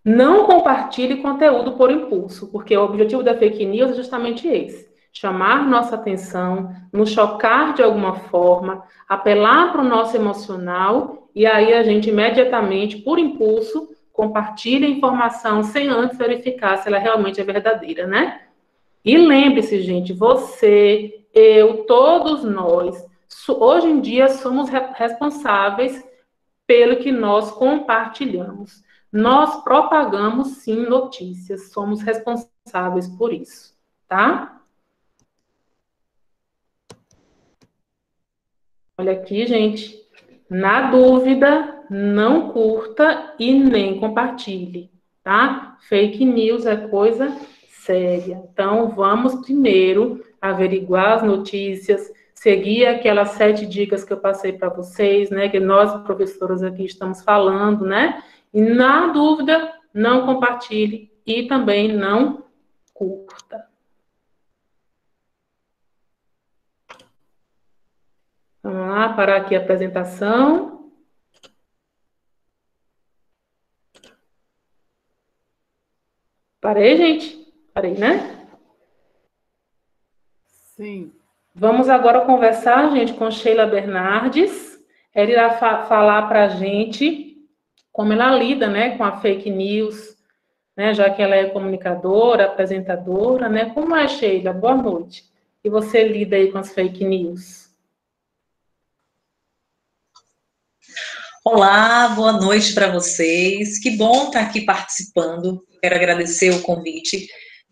Não compartilhe conteúdo por impulso, porque o objetivo da fake news é justamente esse: chamar nossa atenção, nos chocar de alguma forma, apelar para o nosso emocional, e aí a gente imediatamente, por impulso, compartilha a informação sem antes verificar se ela realmente é verdadeira, né? E lembre-se, gente, você, eu, todos nós, hoje em dia somos responsáveis pelo que nós compartilhamos. Nós propagamos, sim, notícias, somos responsáveis por isso, tá? Olha aqui, gente. Na dúvida, não curta e nem compartilhe, tá? Fake news é coisa séria. Então, vamos primeiro averiguar as notícias, seguir aquelas 7 dicas que eu passei para vocês, né? Que nós, professoras aqui, estamos falando, né? E, na dúvida, não compartilhe e também não curta. Vamos lá, parar aqui a apresentação. Parei, gente? Parei, né? Sim. Vamos agora conversar, gente, com Sheila Bernardes. Ela irá falar para a gente como ela lida, né, com a fake news, né, já que ela é comunicadora, apresentadora, né? Como é, Sheila? Boa noite. E você lida aí com as fake news? Olá, boa noite para vocês. Que bom estar aqui participando. Quero agradecer o convite,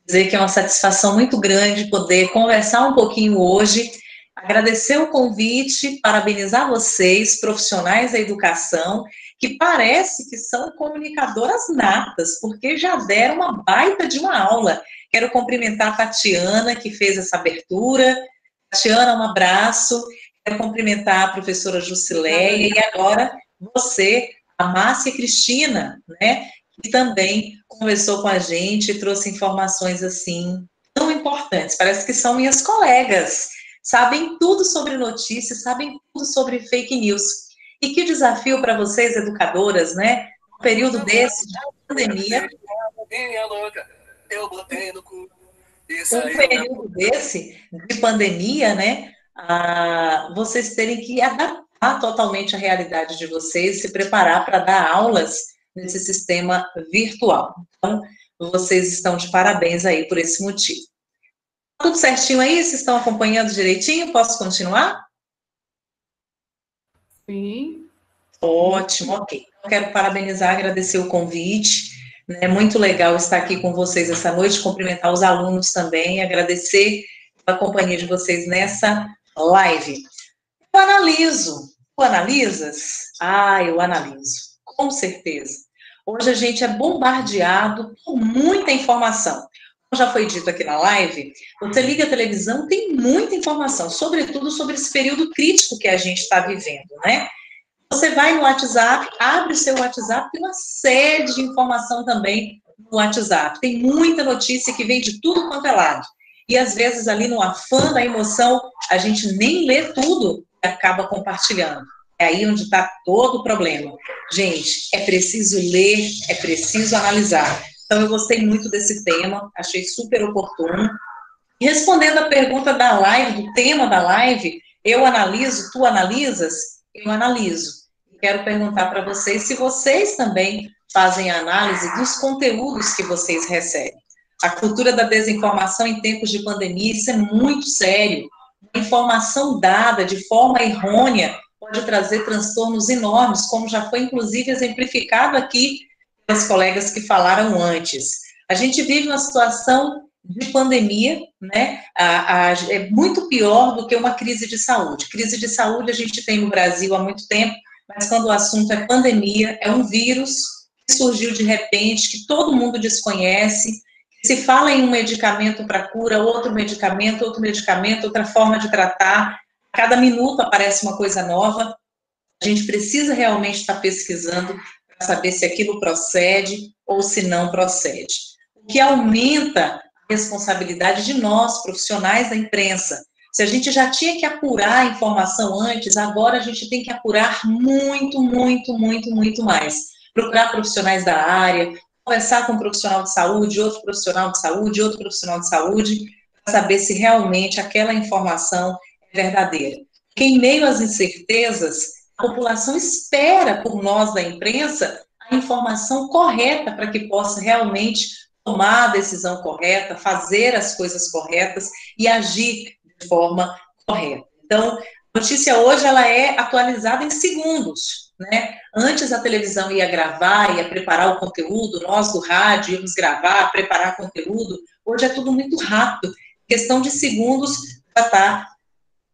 dizer que é uma satisfação muito grande poder conversar um pouquinho hoje. Agradecer o convite, parabenizar vocês, profissionais da educação, que parece que são comunicadoras natas, porque já deram uma baita de uma aula. Quero cumprimentar a Tatiana, que fez essa abertura. Tatiana, um abraço. Quero cumprimentar a professora Jusileia e agora você, a Márcia Cristina, né, que também conversou com a gente e trouxe informações assim tão importantes. Parece que são minhas colegas, sabem tudo sobre notícias, sabem tudo sobre fake news. E que desafio para vocês, educadoras, né? Um período desse de pandemia. Um período desse de pandemia, né? Vocês terem que adaptar totalmente a realidade de vocês, se preparar para dar aulas nesse sistema virtual. Então, vocês estão de parabéns aí por esse motivo. Tudo certinho aí? Vocês estão acompanhando direitinho? Posso continuar? Sim. Ótimo, ok. Eu quero parabenizar, agradecer o convite. É muito legal estar aqui com vocês essa noite, cumprimentar os alunos também, agradecer a companhia de vocês nessa live. Eu analiso. Tu analisas? Eu analiso, com certeza. Hoje a gente é bombardeado por muita informação. Como já foi dito aqui na live, você liga a televisão, tem muita informação, sobretudo sobre esse período crítico que a gente está vivendo, né? Você vai no WhatsApp, abre o seu WhatsApp, tem uma série de informação também no WhatsApp. Tem muita notícia que vem de tudo quanto é lado. E às vezes ali no afã da emoção, a gente nem lê tudo e acaba compartilhando. É aí onde está todo o problema. Gente, é preciso ler, é preciso analisar. Então eu gostei muito desse tema, achei super oportuno. E respondendo a pergunta da live, do tema da live, eu analiso, tu analisas? Eu analiso. Quero perguntar para vocês se vocês também fazem a análise dos conteúdos que vocês recebem. A cultura da desinformação em tempos de pandemia, isso é muito sério. A informação dada de forma errônea pode trazer transtornos enormes, como já foi, inclusive, exemplificado aqui pelas colegas que falaram antes. A gente vive uma situação de pandemia, né? É muito pior do que uma crise de saúde. Crise de saúde a gente tem no Brasil há muito tempo, mas quando o assunto é pandemia, é um vírus que surgiu de repente, que todo mundo desconhece, se fala em um medicamento para cura, outro medicamento, outra forma de tratar, cada minuto aparece uma coisa nova, a gente precisa realmente estar pesquisando para saber se aquilo procede ou se não procede. O que aumenta a responsabilidade de nós, profissionais da imprensa. Se a gente já tinha que apurar a informação antes, agora a gente tem que apurar muito, muito, muito, muito mais. Procurar profissionais da área, conversar com um profissional de saúde, outro profissional de saúde, outro profissional de saúde, para saber se realmente aquela informação é verdadeira. Porque em meio às incertezas, a população espera por nós da imprensa a informação correta para que possa realmente tomar a decisão correta, fazer as coisas corretas e agir de forma correta. Então, a notícia hoje ela é atualizada em segundos, né? Antes a televisão ia gravar, ia preparar o conteúdo, nós do rádio íamos gravar, preparar conteúdo, hoje é tudo muito rápido, em questão de segundos já está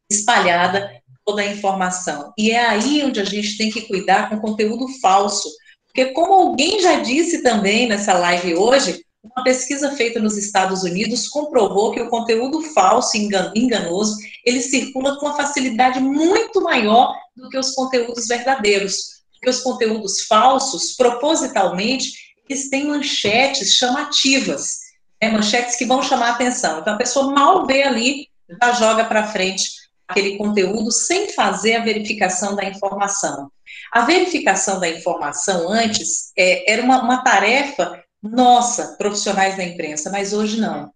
espalhada toda a informação. E é aí onde a gente tem que cuidar com conteúdo falso, porque como alguém já disse também nessa live hoje, uma pesquisa feita nos Estados Unidos comprovou que o conteúdo falso e enganoso, ele circula com uma facilidade muito maior do que os conteúdos verdadeiros. Porque os conteúdos falsos, propositalmente, eles têm manchetes chamativas, né? Manchetes que vão chamar a atenção. Então, a pessoa mal vê ali, já joga para frente aquele conteúdo sem fazer a verificação da informação. A verificação da informação antes era uma tarefa nossa, profissionais da imprensa, mas hoje não.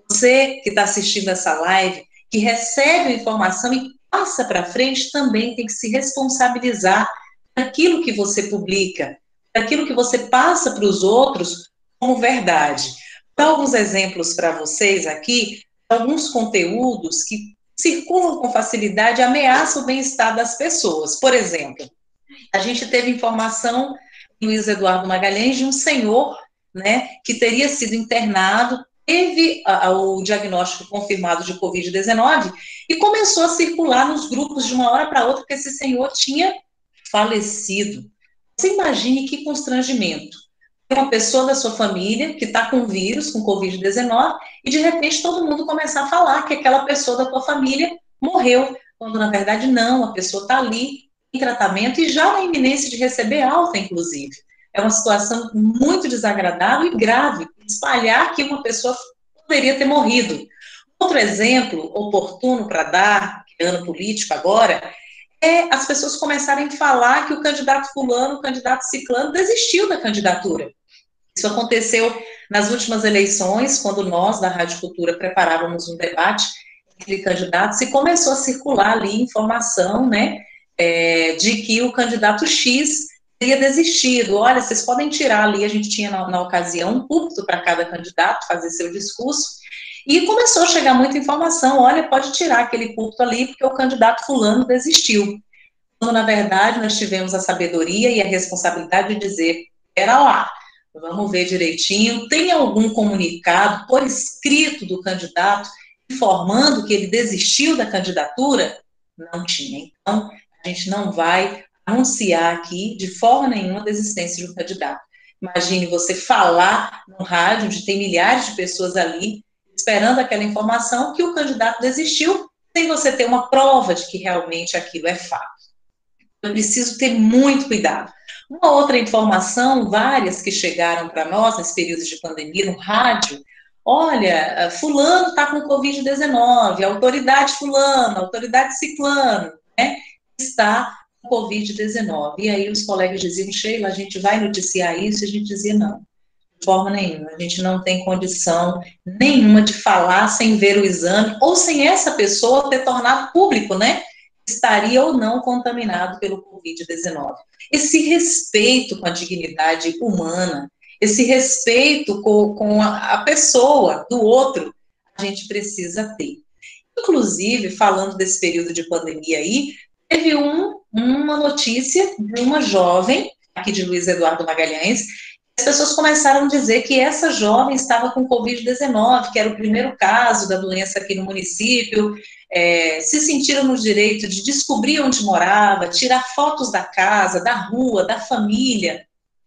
Você que está assistindo essa live, que recebe a informação e passa para frente, também tem que se responsabilizar daquilo que você publica, daquilo que você passa para os outros como verdade. Vou dar alguns exemplos para vocês aqui, alguns conteúdos que circulam com facilidade e ameaçam o bem-estar das pessoas. Por exemplo, a gente teve informação, Luiz Eduardo Magalhães, de um senhor, né, que teria sido internado, teve o diagnóstico confirmado de Covid-19 e começou a circular nos grupos de uma hora para outra que esse senhor tinha falecido. Você imagine que constrangimento. Uma pessoa da sua família que está com vírus, com Covid-19, e de repente todo mundo começar a falar que aquela pessoa da tua família morreu, quando na verdade não, a pessoa está ali em tratamento e já na iminência de receber alta, inclusive. É uma situação muito desagradável e grave, espalhar que uma pessoa poderia ter morrido. Outro exemplo oportuno para dar, que é ano político agora, é as pessoas começarem a falar que o candidato fulano, o candidato ciclano, desistiu da candidatura. Isso aconteceu nas últimas eleições, quando nós, da Rádio Cultura, preparávamos um debate entre candidatos e começou a circular ali informação, né, de que o candidato X teria desistido. Olha, vocês podem tirar ali, a gente tinha na ocasião um púlpito para cada candidato fazer seu discurso, e começou a chegar muita informação, olha, pode tirar aquele púlpito ali, porque o candidato fulano desistiu. Quando, na verdade, nós tivemos a sabedoria e a responsabilidade de dizer, espera lá, vamos ver direitinho, tem algum comunicado por escrito do candidato informando que ele desistiu da candidatura? Não tinha. Então, a gente não vai anunciar aqui, de forma nenhuma, a desistência de um candidato. Imagine você falar no rádio, onde tem milhares de pessoas ali, esperando aquela informação que o candidato desistiu, sem você ter uma prova de que realmente aquilo é fato. Eu preciso ter muito cuidado. Uma outra informação, várias que chegaram para nós nesse período de pandemia, no rádio, olha, fulano está com Covid-19, autoridade fulano, autoridade ciclano, né, está com Covid-19. E aí os colegas diziam, Sheila, a gente vai noticiar isso? E a gente dizia, não, de forma nenhuma, a gente não tem condição nenhuma de falar sem ver o exame, ou sem essa pessoa ter tornado público, né, estaria ou não contaminado pelo Covid-19. Esse respeito com a dignidade humana, esse respeito com a pessoa do outro, a gente precisa ter. Inclusive, falando desse período de pandemia aí, teve um uma notícia de uma jovem, aqui de Luiz Eduardo Magalhães. As pessoas começaram a dizer que essa jovem estava com Covid-19, que era o primeiro caso da doença aqui no município, se sentiram no direito de descobrir onde morava, tirar fotos da casa, da rua, da família.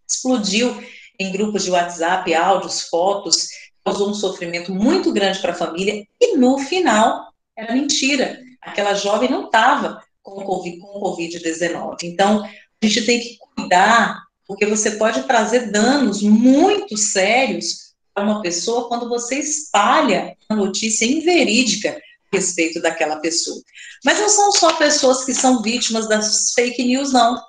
Explodiu em grupos de WhatsApp, áudios, fotos, causou um sofrimento muito grande para a família, e no final, era mentira. Aquela jovem não estava com Covid-19. Então, a gente tem que cuidar, porque você pode trazer danos muito sérios para uma pessoa quando você espalha uma notícia inverídica a respeito daquela pessoa. Mas não são só pessoas que são vítimas das fake news, não.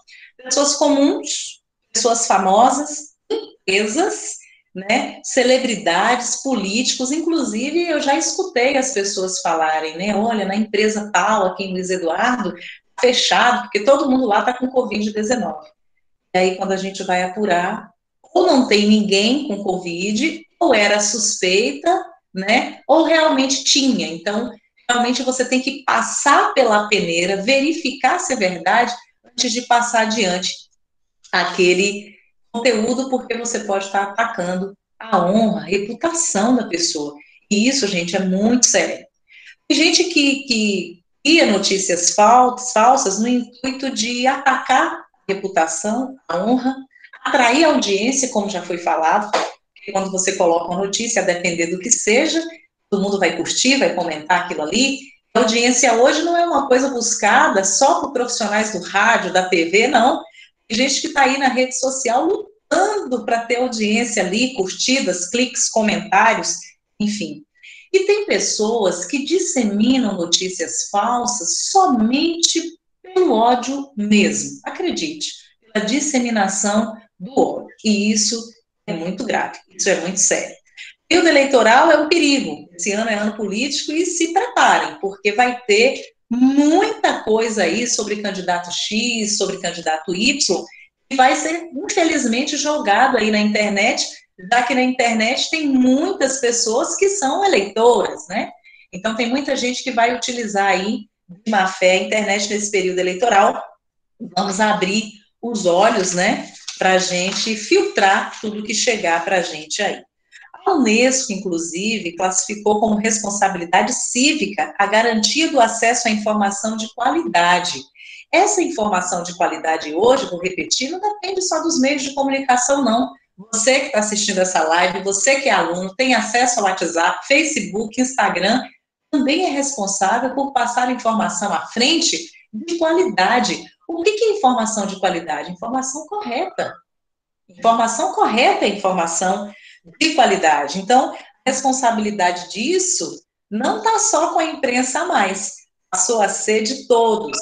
Pessoas comuns, pessoas famosas, empresas, né, celebridades, políticos, inclusive eu já escutei as pessoas falarem, né, olha, na empresa tal, aqui em Luiz Eduardo, fechado, porque todo mundo lá está com Covid-19. E aí, quando a gente vai apurar, ou não tem ninguém com Covid, ou era suspeita, né, ou realmente tinha. Então, realmente você tem que passar pela peneira, verificar se é verdade, antes de passar adiante aquele conteúdo, porque você pode estar atacando a honra, a reputação da pessoa. E isso, gente, é muito sério. Tem gente que cria notícias falsas no intuito de atacar a reputação, a honra, atrair audiência, como já foi falado, porque quando você coloca uma notícia, a depender do que seja, todo mundo vai curtir, vai comentar aquilo ali. A audiência hoje não é uma coisa buscada só por profissionais do rádio, da TV, não. Tem gente que está aí na rede social lutando para ter audiência ali, curtidas, cliques, comentários, enfim. E tem pessoas que disseminam notícias falsas somente pelo ódio mesmo, acredite, pela disseminação do ódio. E isso é muito grave, isso é muito sério. O período eleitoral é um perigo, esse ano é ano político e se preparem, porque vai ter muita coisa aí sobre candidato X, sobre candidato Y, que vai ser, infelizmente, jogado aí na internet, já que na internet tem muitas pessoas que são eleitoras, né? Então, tem muita gente que vai utilizar aí, de má fé, a internet nesse período eleitoral. Vamos abrir os olhos, né, para a gente filtrar tudo que chegar para a gente aí. A Unesco, inclusive, classificou como responsabilidade cívica a garantia do acesso à informação de qualidade. Essa informação de qualidade hoje, vou repetir, não depende só dos meios de comunicação, não. Você que está assistindo essa live, você que é aluno, tem acesso ao WhatsApp, Facebook, Instagram, também é responsável por passar informação à frente de qualidade. O que é informação de qualidade? Informação correta. Informação correta é informação de qualidade. Então, a responsabilidade disso não está só com a imprensa mais, passou a ser de todos.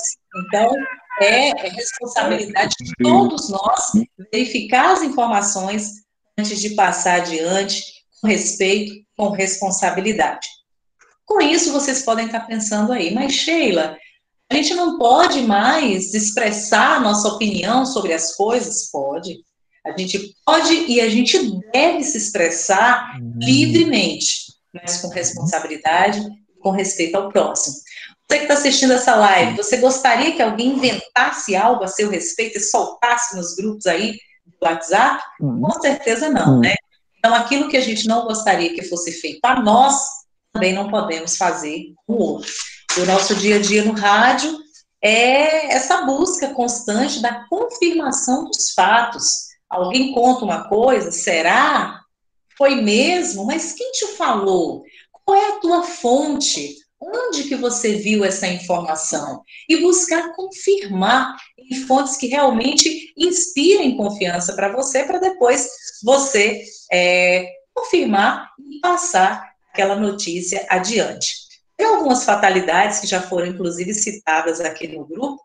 Então, é responsabilidade de todos nós verificar as informações antes de passar adiante, com respeito, com responsabilidade. Com isso, vocês podem estar pensando aí, mas Sheila, a gente não pode mais expressar a nossa opinião sobre as coisas? Pode. A gente pode e a gente deve se expressar livremente, mas com responsabilidade e com respeito ao próximo. Você que está assistindo essa live, você gostaria que alguém inventasse algo a seu respeito e soltasse nos grupos aí do WhatsApp? Com certeza não, né? Então, aquilo que a gente não gostaria que fosse feito a nós, também não podemos fazer com o outro. O nosso dia a dia no rádio é essa busca constante da confirmação dos fatos. Alguém conta uma coisa, será? Foi mesmo? Mas quem te falou? Qual é a tua fonte? Onde que você viu essa informação? E buscar confirmar em fontes que realmente inspirem confiança para você, para depois você confirmar e passar aquela notícia adiante. Tem algumas fatalidades que já foram, inclusive, citadas aqui no grupo,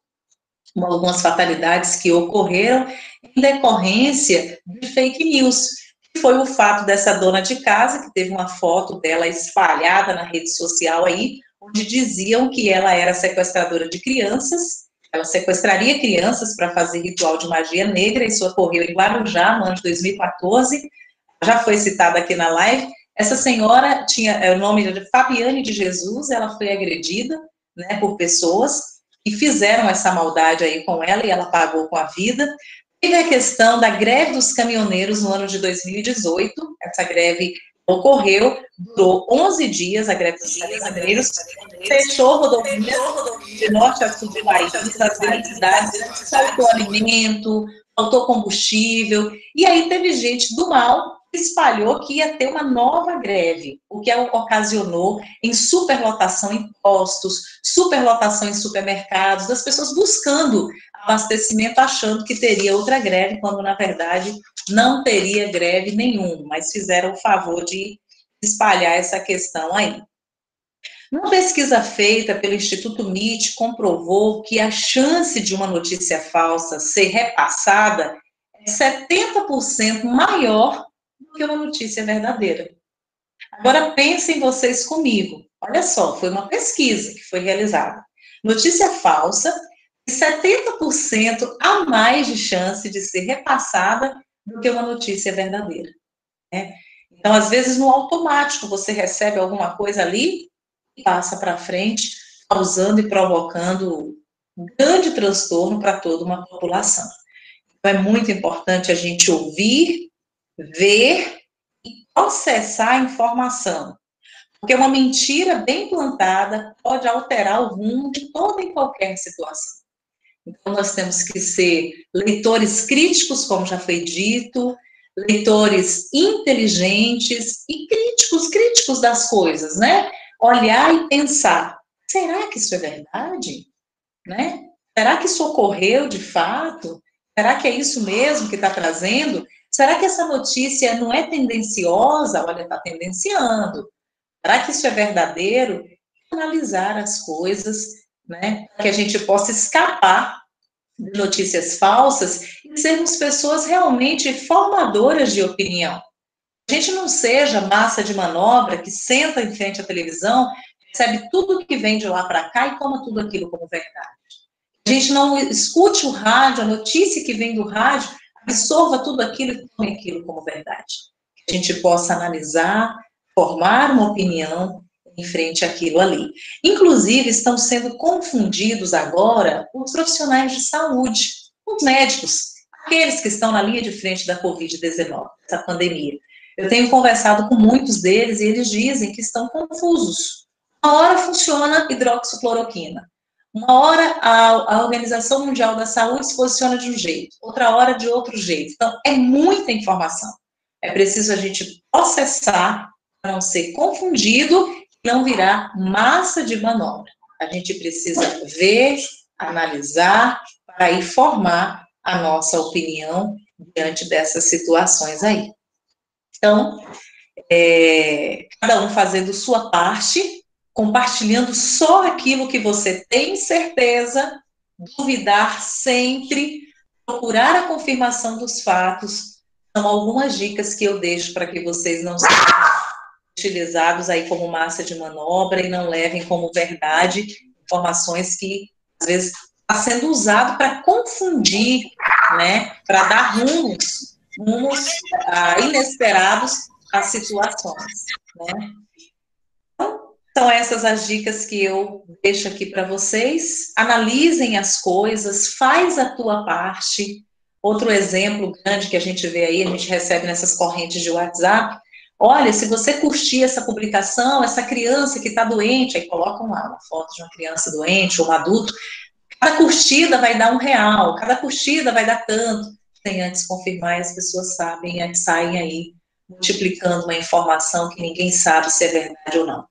algumas fatalidades que ocorreram em decorrência de fake news, que foi o fato dessa dona de casa, que teve uma foto dela espalhada na rede social aí, onde diziam que ela era sequestradora de crianças, ela sequestraria crianças para fazer ritual de magia negra, isso ocorreu em Guarujá, no ano de 2014, já foi citada aqui na live. Essa senhora tinha o nome de Fabiane de Jesus, ela foi agredida, né, por pessoas, e fizeram essa maldade aí com ela, e ela pagou com a vida. Teve a questão da greve dos caminhoneiros no ano de 2018, essa greve ocorreu, durou 11 dias, a greve dos caminhoneiros, fechou rodovias de norte a sul do país, nas grandes cidades, faltou alimento, faltou combustível, e aí teve gente do mal que espalhou que ia ter uma nova greve, o que ocasionou em superlotação em postos, superlotação em supermercados, das pessoas buscando abastecimento, achando que teria outra greve, quando, na verdade, não teria greve nenhuma, mas fizeram o favor de espalhar essa questão aí. Uma pesquisa feita pelo Instituto MIT comprovou que a chance de uma notícia falsa ser repassada é 70% maior do que uma notícia verdadeira. Agora, pensem vocês comigo. Olha só, foi uma pesquisa que foi realizada. Notícia falsa, 70% a mais de chance de ser repassada do que uma notícia verdadeira, né? Então, às vezes, no automático, você recebe alguma coisa ali e passa para frente, causando e provocando um grande transtorno para toda uma população. Então, é muito importante a gente ouvir, ver e processar a informação, porque uma mentira bem plantada pode alterar o rumo de toda e qualquer situação. Então, nós temos que ser leitores críticos, como já foi dito, leitores inteligentes e críticos das coisas, né? Olhar e pensar, será que isso é verdade? Né? Será que isso ocorreu de fato? Será que é isso mesmo que está trazendo? Será que essa notícia não é tendenciosa? Olha, está tendenciando. Será que isso é verdadeiro? Analisar as coisas, né, para que a gente possa escapar de notícias falsas e sermos pessoas realmente formadoras de opinião. A gente não seja massa de manobra que senta em frente à televisão, recebe tudo que vem de lá para cá e toma tudo aquilo como verdade. A gente não escute o rádio, a notícia que vem do rádio, absorva tudo aquilo e tome aquilo como verdade. Que a gente possa analisar, formar uma opinião em frente àquilo ali. Inclusive, estão sendo confundidos agora os profissionais de saúde, os médicos, aqueles que estão na linha de frente da Covid-19, essa pandemia. Eu tenho conversado com muitos deles e eles dizem que estão confusos. Uma hora funciona hidroxicloroquina, uma hora a Organização Mundial da Saúde se posiciona de um jeito, outra hora de outro jeito. Então, é muita informação. É preciso a gente processar para não ser confundido e não virar massa de manobra. A gente precisa ver, analisar, para aí formar a nossa opinião diante dessas situações aí. Então, cada um fazendo sua parte, compartilhando só aquilo que você tem certeza, duvidar sempre, procurar a confirmação dos fatos, são algumas dicas que eu deixo para que vocês não sejam utilizados aí como massa de manobra e não levem como verdade informações que, às vezes, está sendo usado para confundir, né, para dar rumos inesperados às situações, né? Então, são essas as dicas que eu deixo aqui para vocês. Analisem as coisas, faz a tua parte. Outro exemplo grande que a gente vê aí, a gente recebe nessas correntes de WhatsApp, olha, se você curtir essa publicação, essa criança que está doente, aí colocam lá uma foto de uma criança doente, ou um adulto, cada curtida vai dar R$1, cada curtida vai dar tanto. Sem antes confirmar, e as pessoas sabem, saem aí multiplicando uma informação que ninguém sabe se é verdade ou não.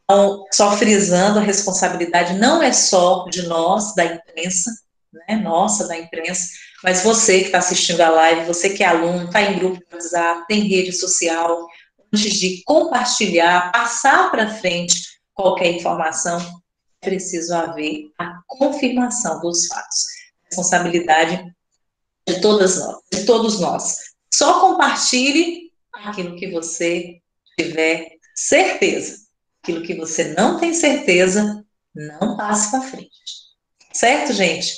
Então, só frisando, a responsabilidade não é só de nós, da imprensa, né, nossa, da imprensa, mas você que está assistindo a live, você que é aluno, está em grupo de WhatsApp, tem rede social, antes de compartilhar, passar para frente qualquer informação, é preciso haver a confirmação dos fatos. Responsabilidade de todos nós. Só compartilhe aquilo que você tiver certeza. Aquilo que você não tem certeza, não passe para frente. Certo, gente?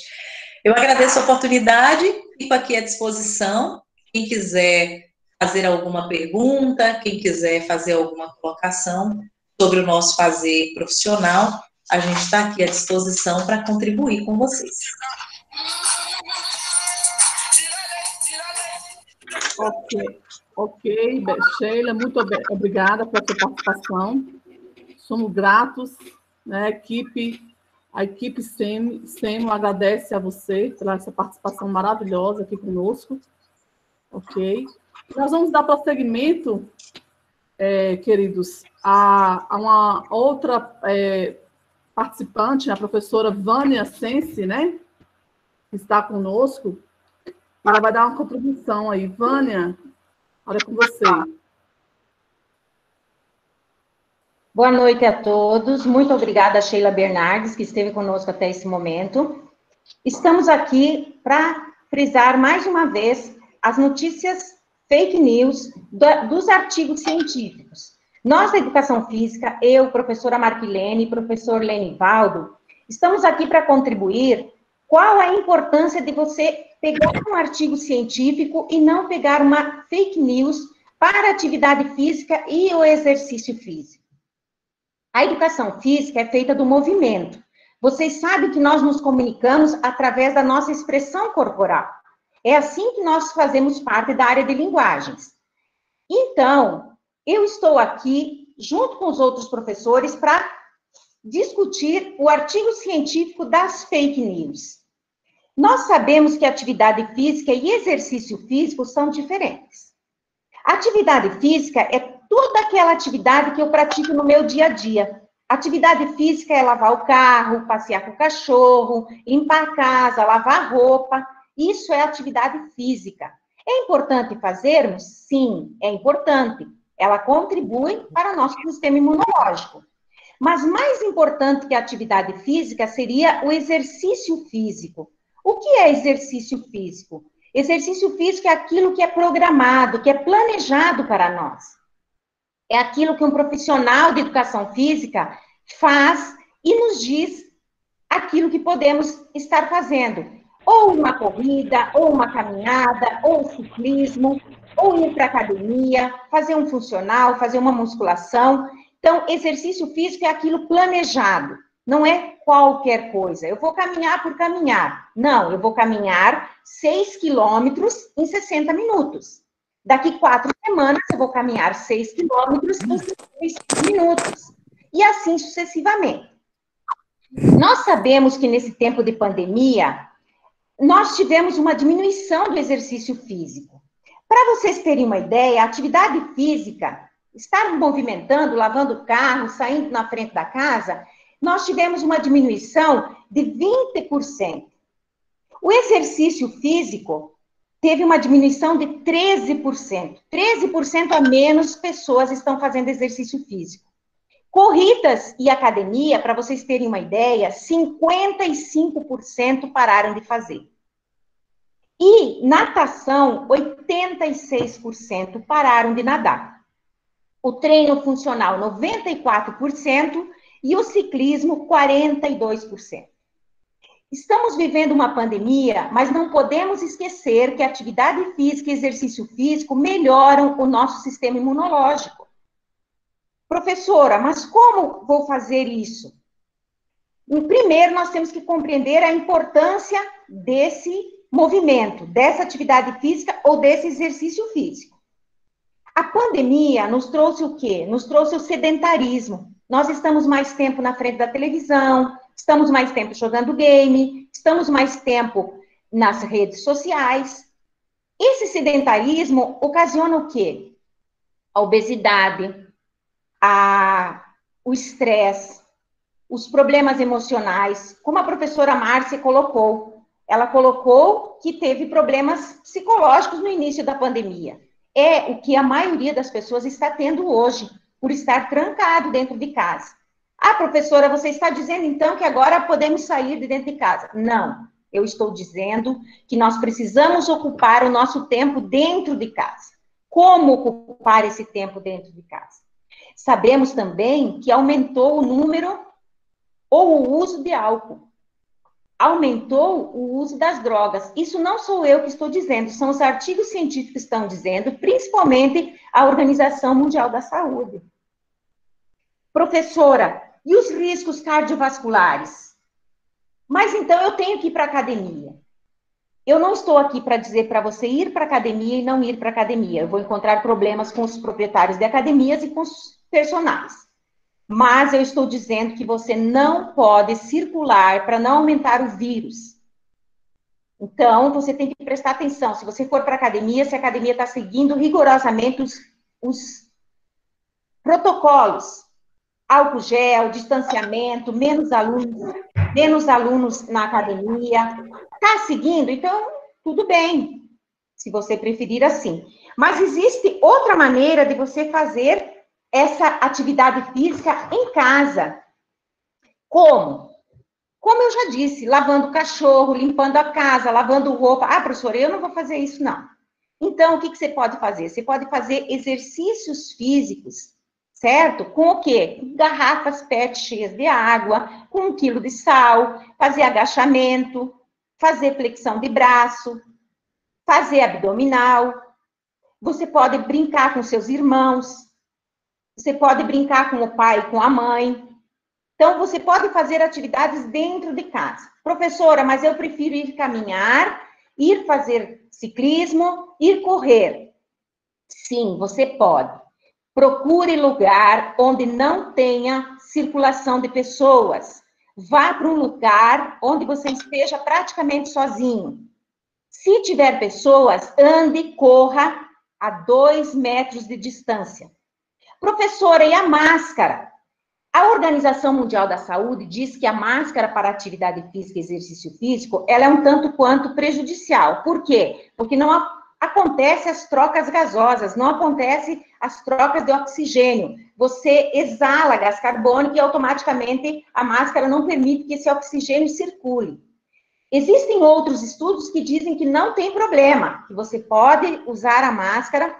Eu agradeço a oportunidade, fico aqui à disposição. Quem quiser fazer alguma pergunta, quem quiser fazer alguma colocação sobre o nosso fazer profissional, a gente está aqui à disposição para contribuir com vocês. Ok, Sheila, muito obrigada pela sua participação. Somos gratos, né, a equipe SEMO agradece a você pela essa participação maravilhosa aqui conosco. Ok. Nós vamos dar prosseguimento, queridos, a uma outra participante, a professora Vânia Sense, né, que está conosco. Ela vai dar uma contribuição aí. Vânia, olha com você. Boa noite a todos. Muito obrigada, Sheila Bernardes, que esteve conosco até esse momento. Estamos aqui para frisar mais uma vez as notícias fake news dos artigos científicos. Nós, da Educação Física, eu, professora Marquilene e professor Lenivaldo, estamos aqui para contribuir. Qual a importância de você pegar um artigo científico e não pegar uma fake news para a atividade física e o exercício físico? A educação física é feita do movimento. Vocês sabem que nós nos comunicamos através da nossa expressão corporal. É assim que nós fazemos parte da área de linguagens. Então, eu estou aqui, junto com os outros professores, para discutir o artigo científico das fake news. Nós sabemos que atividade física e exercício físico são diferentes. Atividade física é toda aquela atividade que eu pratico no meu dia a dia. Atividade física é lavar o carro, passear com o cachorro, limpar a casa, lavar a roupa. Isso é atividade física. É importante fazermos? Sim, é importante. Ela contribui para o nosso sistema imunológico. Mas mais importante que a atividade física seria o exercício físico. O que é exercício físico? Exercício físico é aquilo que é programado, que é planejado para nós. É aquilo que um profissional de educação física faz e nos diz aquilo que podemos estar fazendo. Ou uma corrida, ou uma caminhada, ou ciclismo, ou ir para a academia, fazer um funcional, fazer uma musculação. Então, exercício físico é aquilo planejado. Não é qualquer coisa. Eu vou caminhar por caminhar. Não, eu vou caminhar 6 quilômetros em 60 minutos. Daqui 4 semanas, eu vou caminhar 6 quilômetros em 6 minutos. E assim sucessivamente. Nós sabemos que nesse tempo de pandemia, nós tivemos uma diminuição do exercício físico. Para vocês terem uma ideia, a atividade física, estar movimentando, lavando o carro, saindo na frente da casa, nós tivemos uma diminuição de 20%. O exercício físico teve uma diminuição de 13%. 13% a menos pessoas estão fazendo exercício físico. Corridas e academia, para vocês terem uma ideia, 55% pararam de fazer. E natação, 86% pararam de nadar. O treino funcional, 94%, e o ciclismo, 42%. Estamos vivendo uma pandemia, mas não podemos esquecer que a atividade física e exercício físico melhoram o nosso sistema imunológico. Professora, mas como vou fazer isso? Primeiro, nós temos que compreender a importância desse movimento, dessa atividade física ou desse exercício físico. A pandemia nos trouxe o quê? Nos trouxe o sedentarismo. Nós estamos mais tempo na frente da televisão, estamos mais tempo jogando game, estamos mais tempo nas redes sociais. Esse sedentarismo ocasiona o quê? A obesidade, o estresse, os problemas emocionais, como a professora Márcia colocou. Ela colocou que teve problemas psicológicos no início da pandemia. É o que a maioria das pessoas está tendo hoje, por estar trancado dentro de casa. Ah, professora, você está dizendo então que agora podemos sair de dentro de casa? Não, eu estou dizendo que nós precisamos ocupar o nosso tempo dentro de casa. Como ocupar esse tempo dentro de casa? Sabemos também que aumentou o número ou o uso de álcool. Aumentou o uso das drogas. Isso não sou eu que estou dizendo, são os artigos científicos que estão dizendo, principalmente a Organização Mundial da Saúde. Professora, E os riscos cardiovasculares? Mas então eu tenho que ir para a academia. Eu não estou aqui para dizer para você ir para a academia e não ir para a academia. Eu vou encontrar problemas com os proprietários de academias e com os personagens. Mas eu estou dizendo que você não pode circular para não aumentar o vírus. Então, você tem que prestar atenção. Se você for para a academia, se a academia está seguindo rigorosamente os protocolos. Álcool gel, distanciamento, menos alunos na academia. Está seguindo? Então, tudo bem, se você preferir assim. Mas existe outra maneira de você fazer essa atividade física em casa. Como? Como eu já disse, lavando o cachorro, limpando a casa, lavando roupa. Ah, professora, eu não vou fazer isso, não. Então, o que você pode fazer? Você pode fazer exercícios físicos, certo? Com o quê? Garrafas PET cheias de água, com 1 quilo de sal, fazer agachamento, fazer flexão de braço, fazer abdominal. Você pode brincar com seus irmãos, você pode brincar com o pai e com a mãe. Então, você pode fazer atividades dentro de casa. Professora, mas eu prefiro ir caminhar, ir fazer ciclismo, ir correr. Sim, você pode. Procure lugar onde não tenha circulação de pessoas. Vá para um lugar onde você esteja praticamente sozinho. Se tiver pessoas, ande, corra a 2 metros de distância. Professora, e a máscara? A Organização Mundial da Saúde diz que a máscara para atividade física e exercício físico, ela é um tanto quanto prejudicial. Por quê? Porque não acontece as trocas gasosas, não acontece as trocas de oxigênio. Você exala gás carbônico e automaticamente a máscara não permite que esse oxigênio circule. Existem outros estudos que dizem que não tem problema, que você pode usar a máscara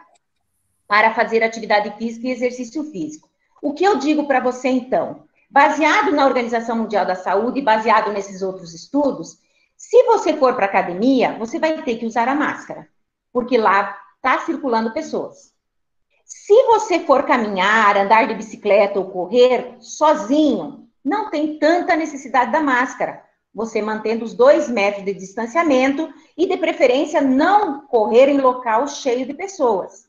para fazer atividade física e exercício físico. O que eu digo para você, então? Baseado na Organização Mundial da Saúde e baseado nesses outros estudos, se você for para a academia, você vai ter que usar a máscara, porque lá está circulando pessoas. Se você for caminhar, andar de bicicleta ou correr sozinho, não tem tanta necessidade da máscara. Você mantendo os 2 metros de distanciamento e, de preferência, não correr em local cheio de pessoas.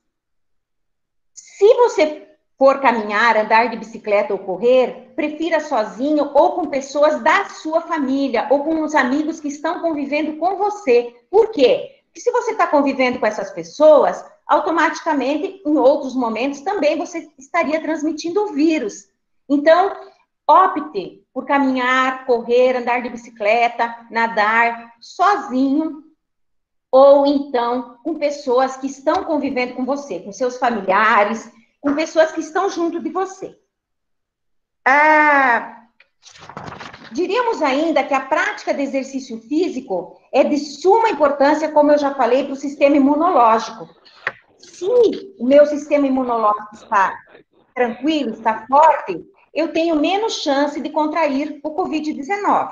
Se você for caminhar, andar de bicicleta ou correr, prefira sozinho ou com pessoas da sua família ou com os amigos que estão convivendo com você. Por quê? Porque se você está convivendo com essas pessoas, automaticamente, em outros momentos, também você estaria transmitindo o vírus. Então, opte por caminhar, correr, andar de bicicleta, nadar sozinho ou então com pessoas que estão convivendo com você, com seus familiares, com pessoas que estão junto de você. Diríamos ainda que a prática de exercício físico é de suma importância, como eu já falei, para o sistema imunológico. Se o meu sistema imunológico está tranquilo, está forte, eu tenho menos chance de contrair o Covid-19.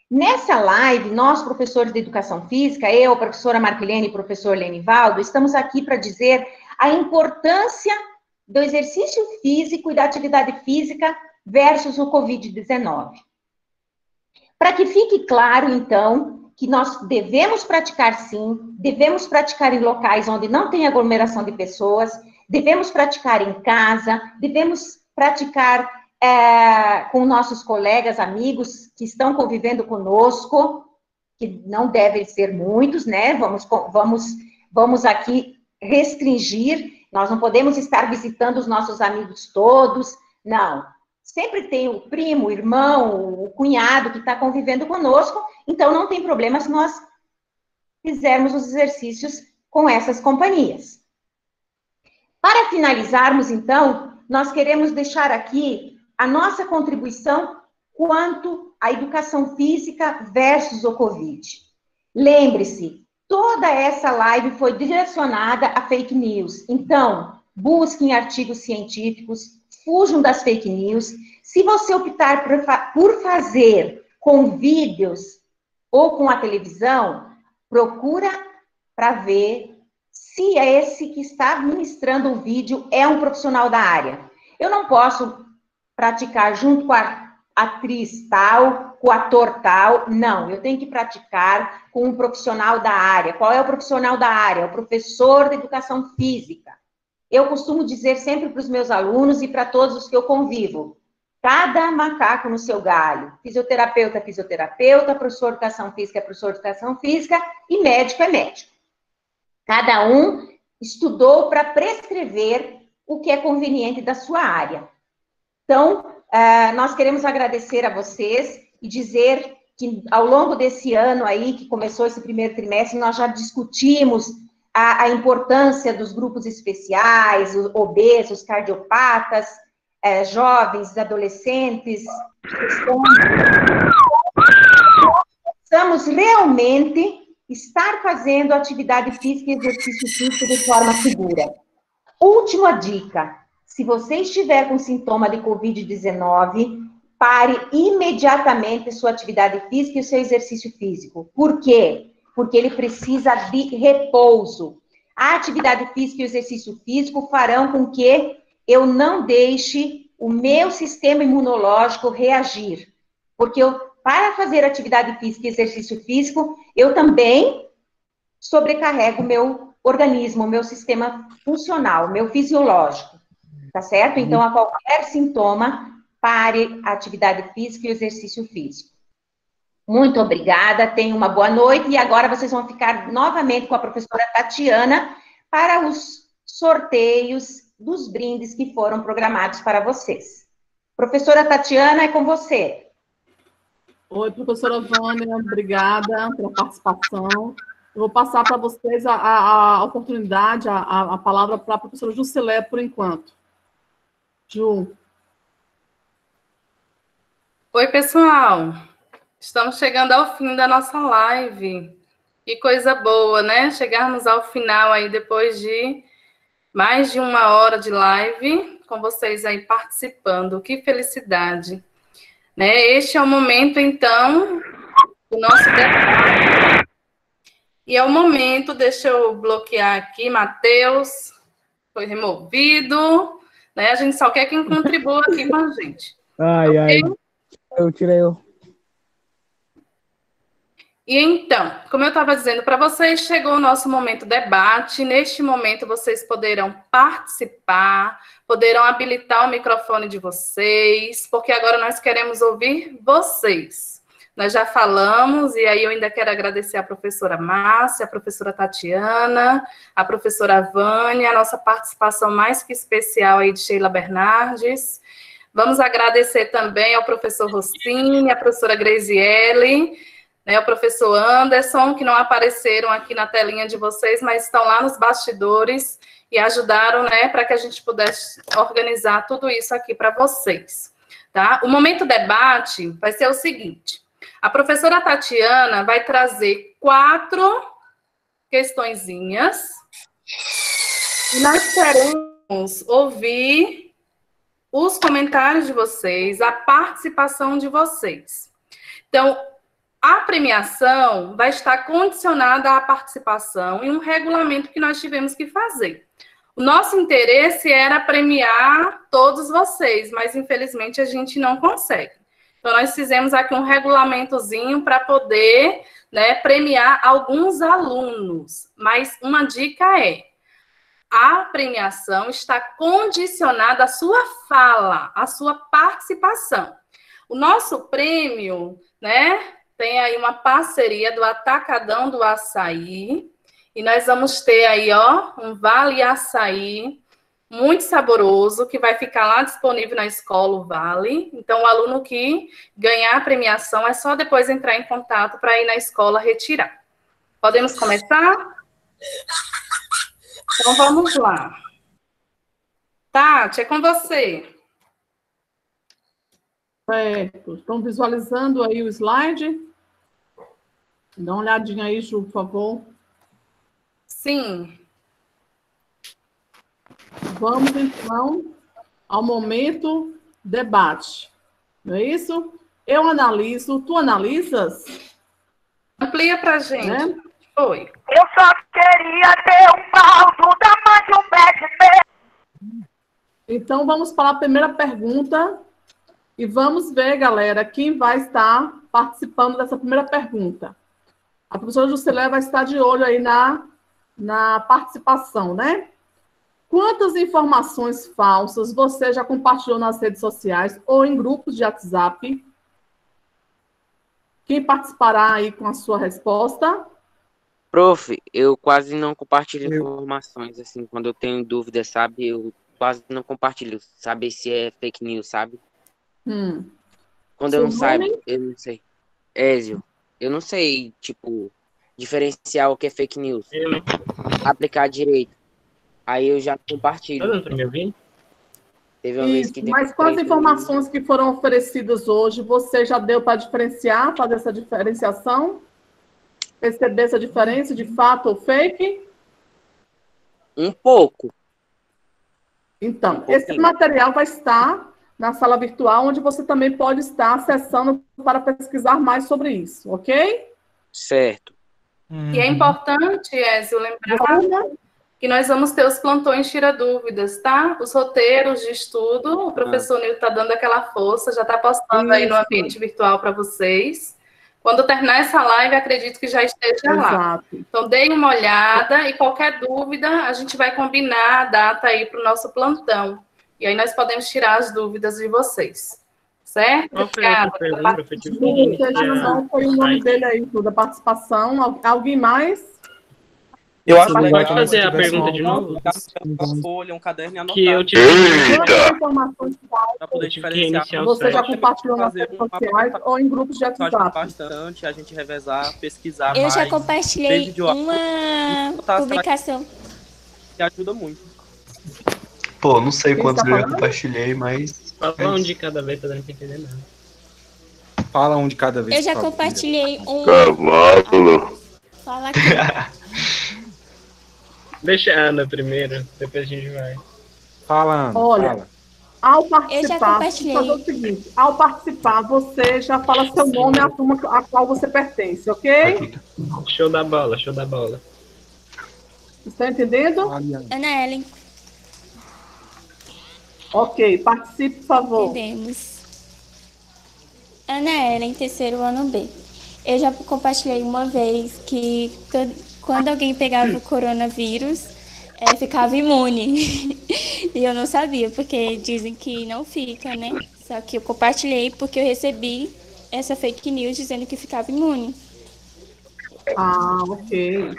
Nessa live, nós, professores de Educação Física, eu, professora Marquilene e professor Lenivaldo, estamos aqui para dizer a importância do exercício físico e da atividade física versus o Covid-19. Para que fique claro, então, que nós devemos praticar sim, devemos praticar em locais onde não tem aglomeração de pessoas, devemos praticar em casa, devemos praticar com nossos colegas, amigos que estão convivendo conosco, que não devem ser muitos, né? Vamos aqui restringir. Nós não podemos estar visitando os nossos amigos todos, não. Sempre tem o primo, o irmão, o cunhado que está convivendo conosco, então não tem problema se nós fizermos os exercícios com essas companhias. Para finalizarmos, então, nós queremos deixar aqui a nossa contribuição quanto à educação física versus o Covid. Lembre-se, toda essa live foi direcionada a fake news. Então, busquem artigos científicos, fujam das fake news. Se você optar por fazer com vídeos ou com a televisão, procura para ver se esse que está ministrando o vídeo é um profissional da área. Eu não posso praticar junto com a atriz tal, com o ator tal. Não, eu tenho que praticar com um profissional da área. Qual é o profissional da área? É o professor de educação física. Eu costumo dizer sempre para os meus alunos e para todos os que eu convivo, cada macaco no seu galho. Fisioterapeuta é fisioterapeuta, professor de educação física é professor de educação física e médico é médico. Cada um estudou para prescrever o que é conveniente da sua área. Então, nós queremos agradecer a vocês e dizer que ao longo desse ano aí, que começou esse primeiro trimestre, nós já discutimos a importância dos grupos especiais, os obesos, cardiopatas, jovens, adolescentes. Precisamos realmente estar fazendo atividade física e exercício físico de forma segura. Última dica, se você estiver com sintoma de Covid-19, pare imediatamente sua atividade física e o seu exercício físico. Por quê? Porque ele precisa de repouso. A atividade física e o exercício físico farão com que eu não deixe o meu sistema imunológico reagir. Porque para fazer atividade física e exercício físico, eu também sobrecarrego o meu organismo, o meu sistema funcional, o meu fisiológico. Tá certo? Então, a qualquer sintoma, pare a atividade física e o exercício físico. Muito obrigada, tenham uma boa noite. E agora vocês vão ficar novamente com a professora Tatiana para os sorteios dos brindes que foram programados para vocês. Professora Tatiana, é com você. Oi, professora Vânia, obrigada pela participação. Eu vou passar para vocês a oportunidade, a palavra para a professora Jusilé, por enquanto. Ju. Oi, pessoal. Estamos chegando ao fim da nossa live. Que coisa boa, né? Chegarmos ao final aí, depois de mais de 1 hora de live, com vocês aí participando. Que felicidade. Né? Este é o momento, então, do nosso debate. E é o momento, deixa eu bloquear aqui, Matheus, foi removido, né? A gente só quer quem contribua aqui com a gente. Ai, okay? ai, eu tirei eu. E então, como eu estava dizendo para vocês, chegou o nosso momento debate. Neste momento, vocês poderão participar, poderão habilitar o microfone de vocês, porque agora nós queremos ouvir vocês. Nós já falamos, e aí eu ainda quero agradecer a professora Márcia, a professora Tatiana, a professora Vânia, a nossa participação mais que especial aí de Sheila Bernardes. Vamos agradecer também ao professor Rossini, a professora Graziele, né, o professor Anderson, que não apareceram aqui na telinha de vocês, mas estão lá nos bastidores e ajudaram, né, para que a gente pudesse organizar tudo isso aqui para vocês. Tá? O momento debate vai ser o seguinte: a professora Tatiana vai trazer 4 questõezinhas e nós queremos ouvir os comentários de vocês, a participação de vocês. Então, a premiação vai estar condicionada à participação em um regulamento que nós tivemos que fazer. O nosso interesse era premiar todos vocês, mas infelizmente a gente não consegue. Então, nós fizemos aqui um regulamentozinho para poder, né, premiar alguns alunos. Mas uma dica é: a premiação está condicionada à sua fala, à sua participação. O nosso prêmio, né, tem aí uma parceria do Atacadão do Açaí, e nós vamos ter aí, ó, um Vale Açaí muito saboroso, que vai ficar lá disponível na escola, o Vale. Então, o aluno que ganhar a premiação é só depois entrar em contato para ir na escola retirar. Podemos começar? Então, vamos lá. Tati, é com você. Certo. Estão visualizando aí o slide? Dá uma olhadinha aí, Ju, por favor. Sim. Vamos, então, ao momento debate. Não é isso? Eu analiso, tu analisas? Amplia para a gente. Né? Oi. Eu só queria ter um pau do tamanho de um pé de pé. Então, vamos para a primeira pergunta E vamos ver, galera, quem vai estar participando dessa primeira pergunta. A professora Juscelé vai estar de olho aí na participação, né? Quantas informações falsas você já compartilhou nas redes sociais ou em grupos de WhatsApp? Quem participará aí com a sua resposta? Prof, eu quase não compartilho informações, assim, quando eu tenho dúvida, sabe? Eu quase não compartilho, saber se é fake news, sabe? Quando eu não saiba, eu não sei. Ézio, eu não sei, tipo, diferenciar o que é fake news. Aplicar direito. Aí eu já compartilho. Teve uma vez que... Mas quais informações que foram oferecidas hoje, você já deu para diferenciar, fazer essa diferenciação? Perceber essa diferença de fato ou fake? Um pouco. Então, esse material vai estar na sala virtual, onde você também pode estar acessando para pesquisar mais sobre isso, ok? Certo. E é importante, Ézio, lembrar que nós vamos ter os plantões tira dúvidas, tá? Os roteiros de estudo, o professor Nil está dando aquela força, já está postando aí no ambiente virtual para vocês. Quando terminar essa live, acredito que já esteja lá. Então, deem uma olhada e qualquer dúvida, a gente vai combinar a data aí para o nosso plantão. E aí nós podemos tirar as dúvidas de vocês. Certo? Obrigada. Foi o nome dele aí, da participação. Alguém mais? Eu acho que pode fazer a pergunta de novo. Uma folha, um caderno e anotar. Que eu tive para poder diferenciar. Você já compartilhou nas redes sociais ou em grupos de WhatsApp? Bastante, a gente revezar, pesquisar eu mais. Eu já compartilhei uma publicação. Que ajuda muito. Pô, não sei quantos eu já compartilhei, mas... Fala um de cada vez pra não entender nada. Fala um de cada vez. Eu já compartilhei um... Cavalo. Fala aqui. Deixa a Ana primeiro, depois a gente vai. Fala, Ana. Olha, fala. Ao participar, fazer o seguinte, ao participar, você já fala seu nome e a turma a qual você pertence, ok? Show da bola, show da bola. Está entendendo? Ana Ellen. Ok, participe, por favor. Entendemos. Ana Ellen, terceiro ano B. Eu já compartilhei uma vez que quando alguém pegava o coronavírus, ficava imune. E eu não sabia, porque dizem que não fica, né? Só que eu compartilhei porque eu recebi essa fake news dizendo que ficava imune. Ah, ok.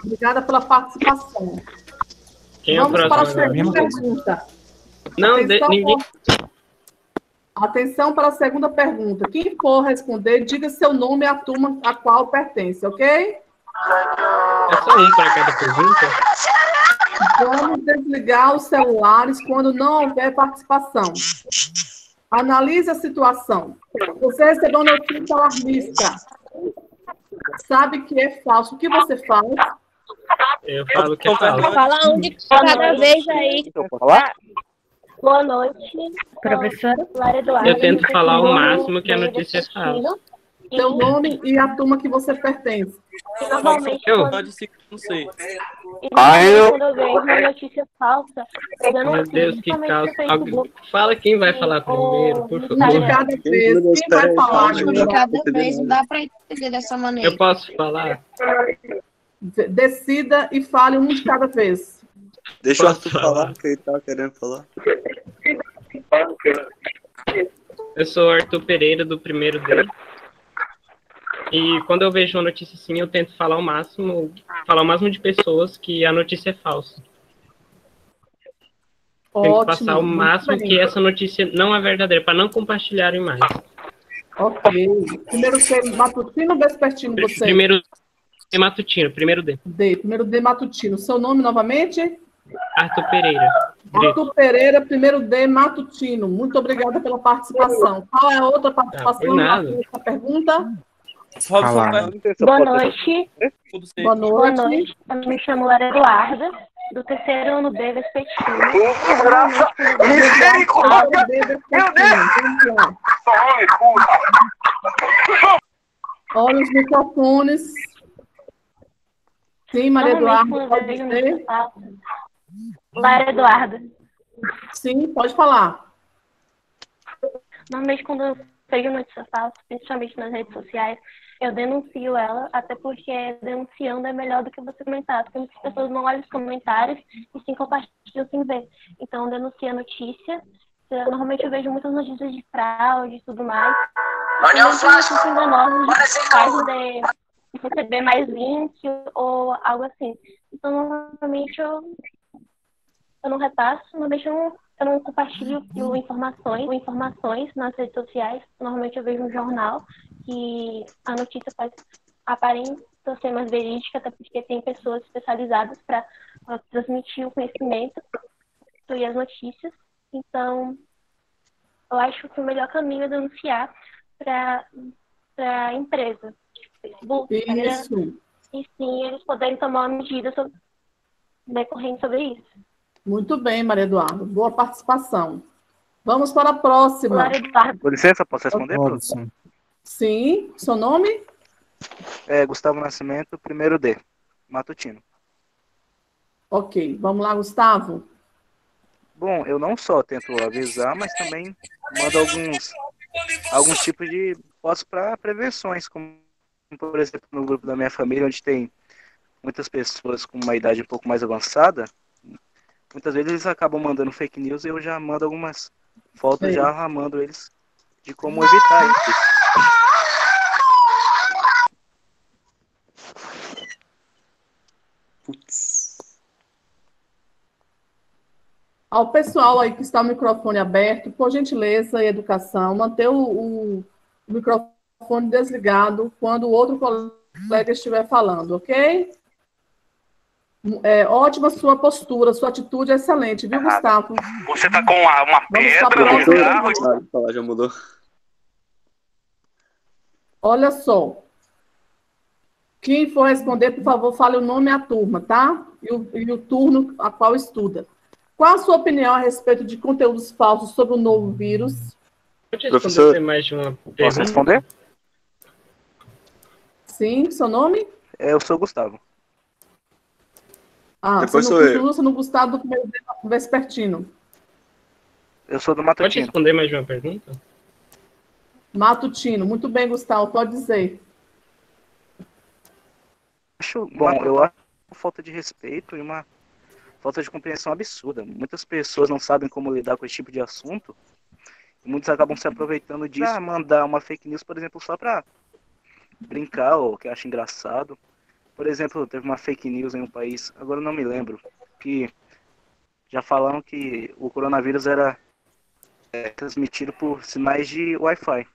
Obrigada pela participação. Quem Vamos é para a próximo segunda pergunta. Não, ninguém... Atenção para a segunda pergunta. Quem for responder, diga seu nome e a turma a qual pertence, ok? É só um para cada pergunta? Vamos desligar os celulares quando não houver participação. Analise a situação. Você recebeu uma notícia alarmista. Sabe que é falso. O que você faz? Eu falo que é falso. Fala um de cada vez aí. Boa noite, professora. Lara Eduardo. Eu tento falar o máximo que a notícia é falsa. Seu nome e a turma que você pertence. Normalmente, não sei. Quando eu vejo uma notícia falsa, eu não Meu Deus, que caos. Fala quem vai falar primeiro, por favor. De cada vez. Quem vai falar? De cada vez, não dá para entender dessa maneira. Eu posso falar? Decida e fale um de cada vez. Deixa o Arthur falar, que ele tava querendo falar. Eu sou o Arthur Pereira, do primeiro D. E quando eu vejo uma notícia assim, eu tento falar o máximo de pessoas que a notícia é falsa. Tento passar o máximo que essa notícia não é verdadeira, para não compartilharem mais. Ok. Primeiro D matutino ou vespertino você? Primeiro D matutino, primeiro D. Primeiro D matutino. Seu nome novamente? Arthur Pereira. Arthur Pereira, primeiro D matutino. Muito obrigada pela participação. Qual é a outra participação nessa pergunta? Boa noite. Boa noite. Eu me chamo Lara Eduarda, do terceiro ano B vespertino. Misericórdia! Meu Deus! Olha os microfones. Sim, Maria Eduarda, pode dizer? Lara Eduarda. Sim, pode falar. Normalmente, quando eu vejo notícia falsa, principalmente nas redes sociais, eu denuncio ela, até porque denunciando é melhor do que você comentar, porque muitas pessoas não olham os comentários e sim compartilham sem ver. Então, eu denuncio a notícia. Normalmente eu vejo muitas notícias de fraude e tudo mais. Onde é o flash? Enganosos de receber mais link ou algo assim. Então, normalmente eu não repasso, normalmente eu não compartilho informações nas redes sociais. Normalmente eu vejo um jornal que a notícia aparenta ser mais verídica, até porque tem pessoas especializadas para transmitir o conhecimento e as notícias. Então, eu acho que o melhor caminho é denunciar para a empresa, Facebook, Instagram, e sim, eles poderem tomar uma medida decorrente sobre isso. Muito bem, Maria Eduarda. Boa participação. Vamos para a próxima. Com licença, posso responder? Sim. Seu nome? Gustavo Nascimento, primeiro D, matutino. Ok. Vamos lá, Gustavo. Bom, eu não só tento avisar, mas também mando alguns tipos de fotos para prevenções, como, por exemplo, no grupo da minha família, onde tem muitas pessoas com uma idade um pouco mais avançada. Muitas vezes eles acabam mandando fake news e eu já mando algumas fotos já armando eles de como evitar isso. Putz. Ao pessoal aí que está o microfone aberto, por gentileza e educação, manter o microfone desligado quando o outro colega estiver falando, ok? Ótima sua postura, sua atitude é excelente, viu, Gustavo? Você tá com uma pedra no carro? Já mudou. Olha só. Quem for responder, por favor, fale o nome e a turma, tá? E o turno a qual estuda. Qual a sua opinião a respeito de conteúdos falsos sobre o novo vírus? Professor, mais de uma pergunta. Posso responder? Sim, seu nome? Eu sou Gustavo. Depois sou eu. Você não Gustavo do primeiro vespertino. Eu sou do matutino. Pode responder mais de uma pergunta? Matutino. Muito bem, Gustavo, pode dizer. Eu acho uma falta de respeito e uma falta de compreensão absurda. Muitas pessoas não sabem como lidar com esse tipo de assunto. E muitos acabam se aproveitando disso para mandar uma fake news, por exemplo, só para brincar ou que acha engraçado. Por exemplo, teve uma fake news em um país, agora eu não me lembro, que já falaram que o coronavírus era transmitido por sinais de Wi-Fi.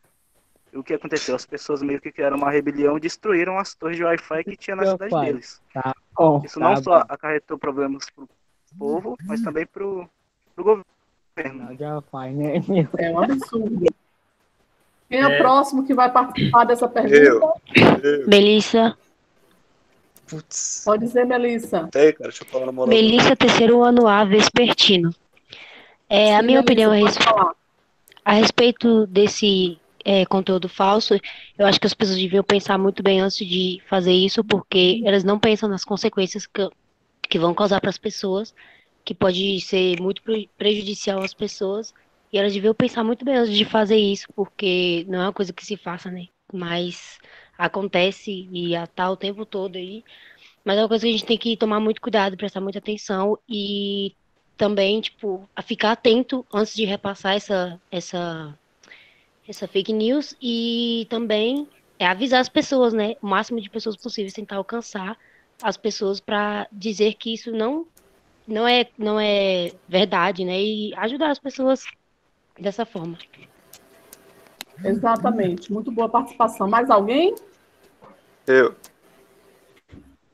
E o que aconteceu? As pessoas meio que criaram uma rebelião e destruíram as torres de Wi-Fi que tinha na cidade deles. Isso não só acarretou problemas pro povo, mas também pro governo. É um absurdo. Quem é o próximo que vai participar dessa pergunta? Eu. Melissa. Putz. Pode dizer, Melissa. Cara, deixa eu falar na moral. Melissa, terceiro ano A, vespertino. A minha opinião a respeito desse conteúdo falso, eu acho que as pessoas deviam pensar muito bem antes de fazer isso, porque elas não pensam nas consequências que vão causar para as pessoas, que pode ser muito prejudicial às pessoas, e elas deviam pensar muito bem antes de fazer isso, porque não é uma coisa que se faça, né? Mas acontece e tá o tempo todo aí. Mas é uma coisa que a gente tem que tomar muito cuidado, prestar muita atenção e também, tipo, a ficar atento antes de repassar essa fake news e também avisar as pessoas, né? O máximo de pessoas possíveis, tentar alcançar as pessoas para dizer que isso não é verdade, né? E ajudar as pessoas dessa forma. Exatamente. Muito boa participação. Mais alguém? Eu.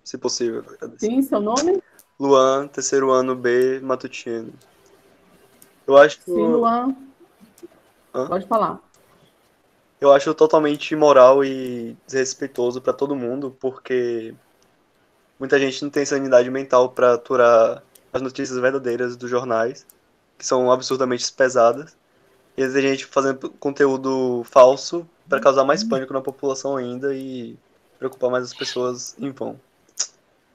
Se possível. Sim, seu nome? Luan, terceiro ano B, matutino. Eu acho que... Sim, Luan. Pode falar. Eu acho totalmente imoral e desrespeitoso para todo mundo, porque muita gente não tem sanidade mental para aturar as notícias verdadeiras dos jornais, que são absurdamente pesadas. E às vezes a gente fazendo conteúdo falso para causar mais pânico na população ainda e preocupar mais as pessoas em vão.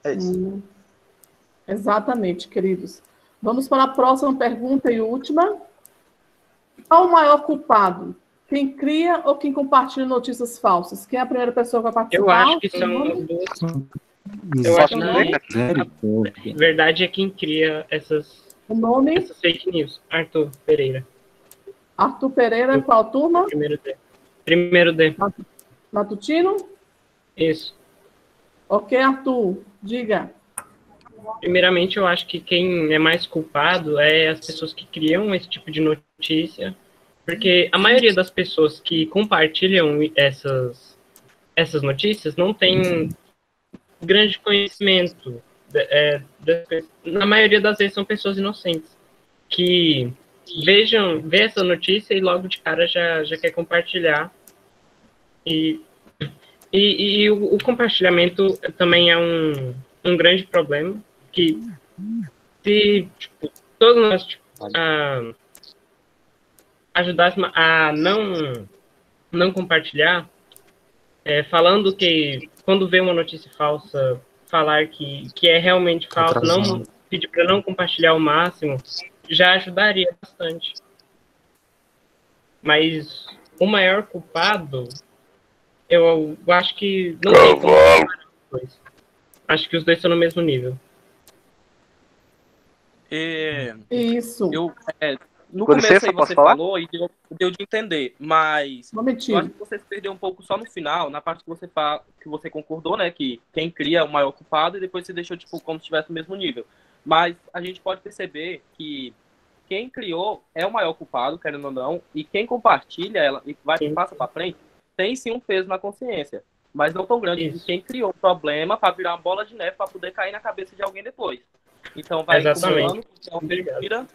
É isso. Exatamente, queridos. Vamos para a próxima pergunta e última. Qual o maior culpado? Quem cria ou quem compartilha notícias falsas? Quem é a primeira pessoa que vai participar? Eu acho que são as duas. Eu acho que a verdade é quem cria essas fake news. Arthur Pereira. Arthur Pereira, qual turma? Primeiro D. Matutino? Isso. Ok, Arthur, diga. Primeiramente, eu acho que quem é mais culpado é as pessoas que criam esse tipo de notícia, porque a maioria das pessoas que compartilham essas notícias não tem grande conhecimento. Na maioria das vezes são pessoas inocentes, que vê essa notícia e logo de cara já quer compartilhar. E o compartilhamento também é um grande problema, que se todos nós ajudássemos a não compartilhar, falando que quando vê uma notícia falsa, falar que é realmente falsa, não pedir para não compartilhar ao máximo, já ajudaria bastante. Mas o maior culpado, eu acho que não tem como comparar os dois. Acho que os dois estão no mesmo nível. Isso. No começo aí você falou e deu de entender, mas eu acho que você se perdeu um pouco só no final, na parte que você concordou, né, que quem cria é o maior culpado e depois você deixou tipo como se estivesse no mesmo nível. Mas a gente pode perceber que quem criou é o maior culpado, querendo ou não, e quem compartilha ela e passa para frente tem sim um peso na consciência, mas não tão grande de quem criou o problema para virar uma bola de neve para poder cair na cabeça de alguém depois. Então vai acumulando, é uma mentira,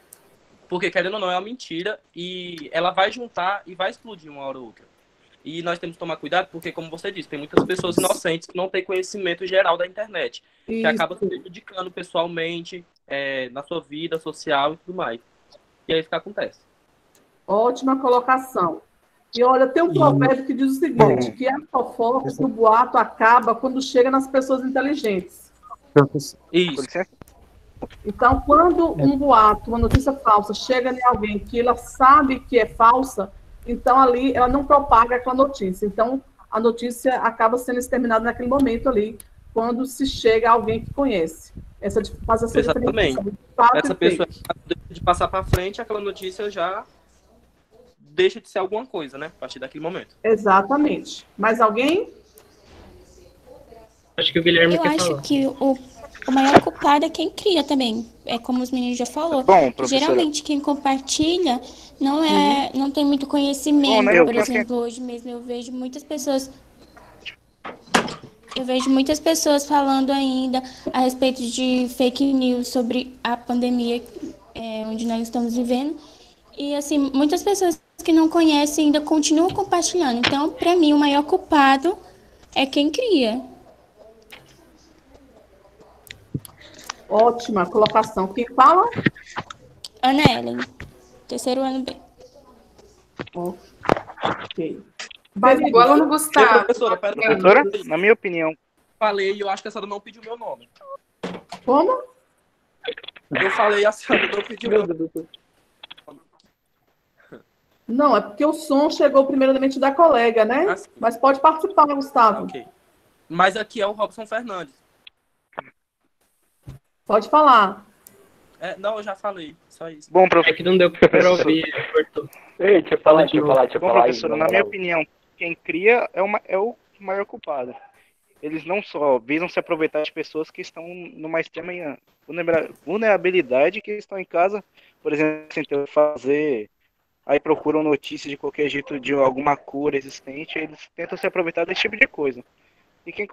porque querendo ou não é uma mentira e ela vai juntar e vai explodir uma hora ou outra. E nós temos que tomar cuidado porque, como você disse, tem muitas pessoas inocentes que não têm conhecimento geral da internet, que acabam se prejudicando pessoalmente, na sua vida social e tudo mais. E é isso que acontece. Ótima colocação. E olha, tem um provérbio que diz o seguinte, que a fofoca, que o boato acaba quando chega nas pessoas inteligentes. Isso. Então, quando um boato, uma notícia falsa, chega em alguém que ela sabe que é falsa, então ali ela não propaga aquela notícia. Então, a notícia acaba sendo exterminada naquele momento ali, quando se chega a alguém que conhece. Faz essa Exatamente. Essa pessoa de passar para frente, aquela notícia já deixa de ser alguma coisa, né? A partir daquele momento. Exatamente. Mais alguém? Acho que o Guilherme quer falar. Eu acho que o maior culpado é quem cria também. É como os meninos já falaram. Bom, geralmente quem compartilha não tem muito conhecimento. Bom, por exemplo, hoje mesmo eu vejo muitas pessoas falando ainda a respeito de fake news sobre a pandemia onde nós estamos vivendo. E, assim, muitas pessoas que não conhecem ainda continuam compartilhando. Então, para mim, o maior culpado é quem cria. Ótima colocação. Quem fala? Ana Ellen, 3º ano B. Ok. O aluno Gustavo. Professora, na minha opinião. Falei e eu acho que a senhora não pediu meu nome. Como? Eu falei e a senhora não pediu meu nome. Não, é porque o som chegou primeiramente da colega, né? Mas pode participar, Gustavo. Ok. Mas aqui é o Robson Fernandes. Pode falar. Não, eu já falei. Só isso. Bom, professor. É que não deu para ouvir. Ei, deixa eu falar. Bom, professora, na minha opinião, quem cria é o maior culpado. Eles não só visam se aproveitar de pessoas que estão numa extrema vulnerabilidade, que estão em casa, por exemplo, sem ter o que fazer, aí procuram notícias de qualquer jeito de alguma cura existente, eles tentam se aproveitar desse tipo de coisa. E quem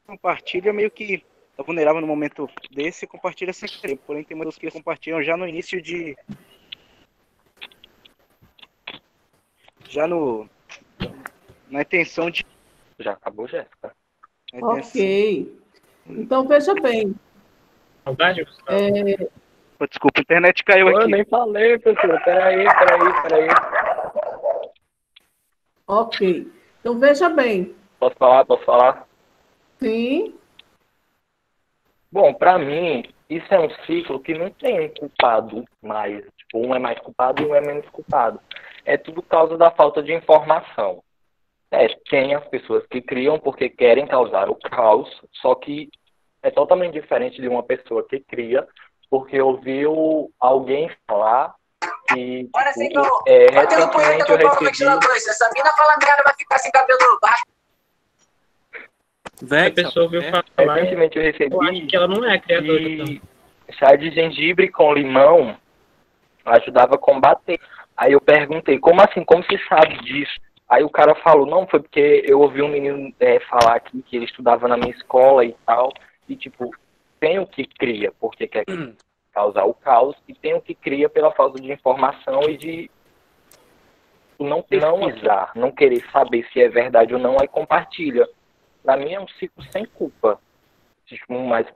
compartilha meio que está vulnerável no momento desse, compartilha sem querer. Porém, tem muitos que compartilham já no início de... na intenção de... Já acabou, Jéssica? Ok. Então, veja bem. Saudade, Gustavo? Desculpa, a internet caiu aqui. Eu nem falei, professor. Peraí. Ok. Então, veja bem. Posso falar? Sim. Bom, para mim, isso é um ciclo que não tem um culpado mais, tipo, um é mais culpado e um é menos culpado. É tudo causa da falta de informação. Tem as pessoas que criam porque querem causar o caos, só que é totalmente diferente de uma pessoa que cria porque ouviu alguém falar que, tipo, recentemente eu recebi... Essa mina falando merda vai ficar sem cabelo baixo. A pessoa ouviu falar, recentemente eu recebi eu acho que ela não é criadora. que chá de gengibre com limão ajudava a combater. Aí eu perguntei, como assim? Como você sabe disso? Aí o cara falou, não, foi porque eu ouvi um menino falar aqui que ele estudava na minha escola e tal, e tipo, tem o que cria porque quer causar o caos, e tem o que cria pela falta de informação e de não pesquisar, não querer saber se é verdade ou não, aí compartilha. Pra mim é um ciclo sem culpa. Um mais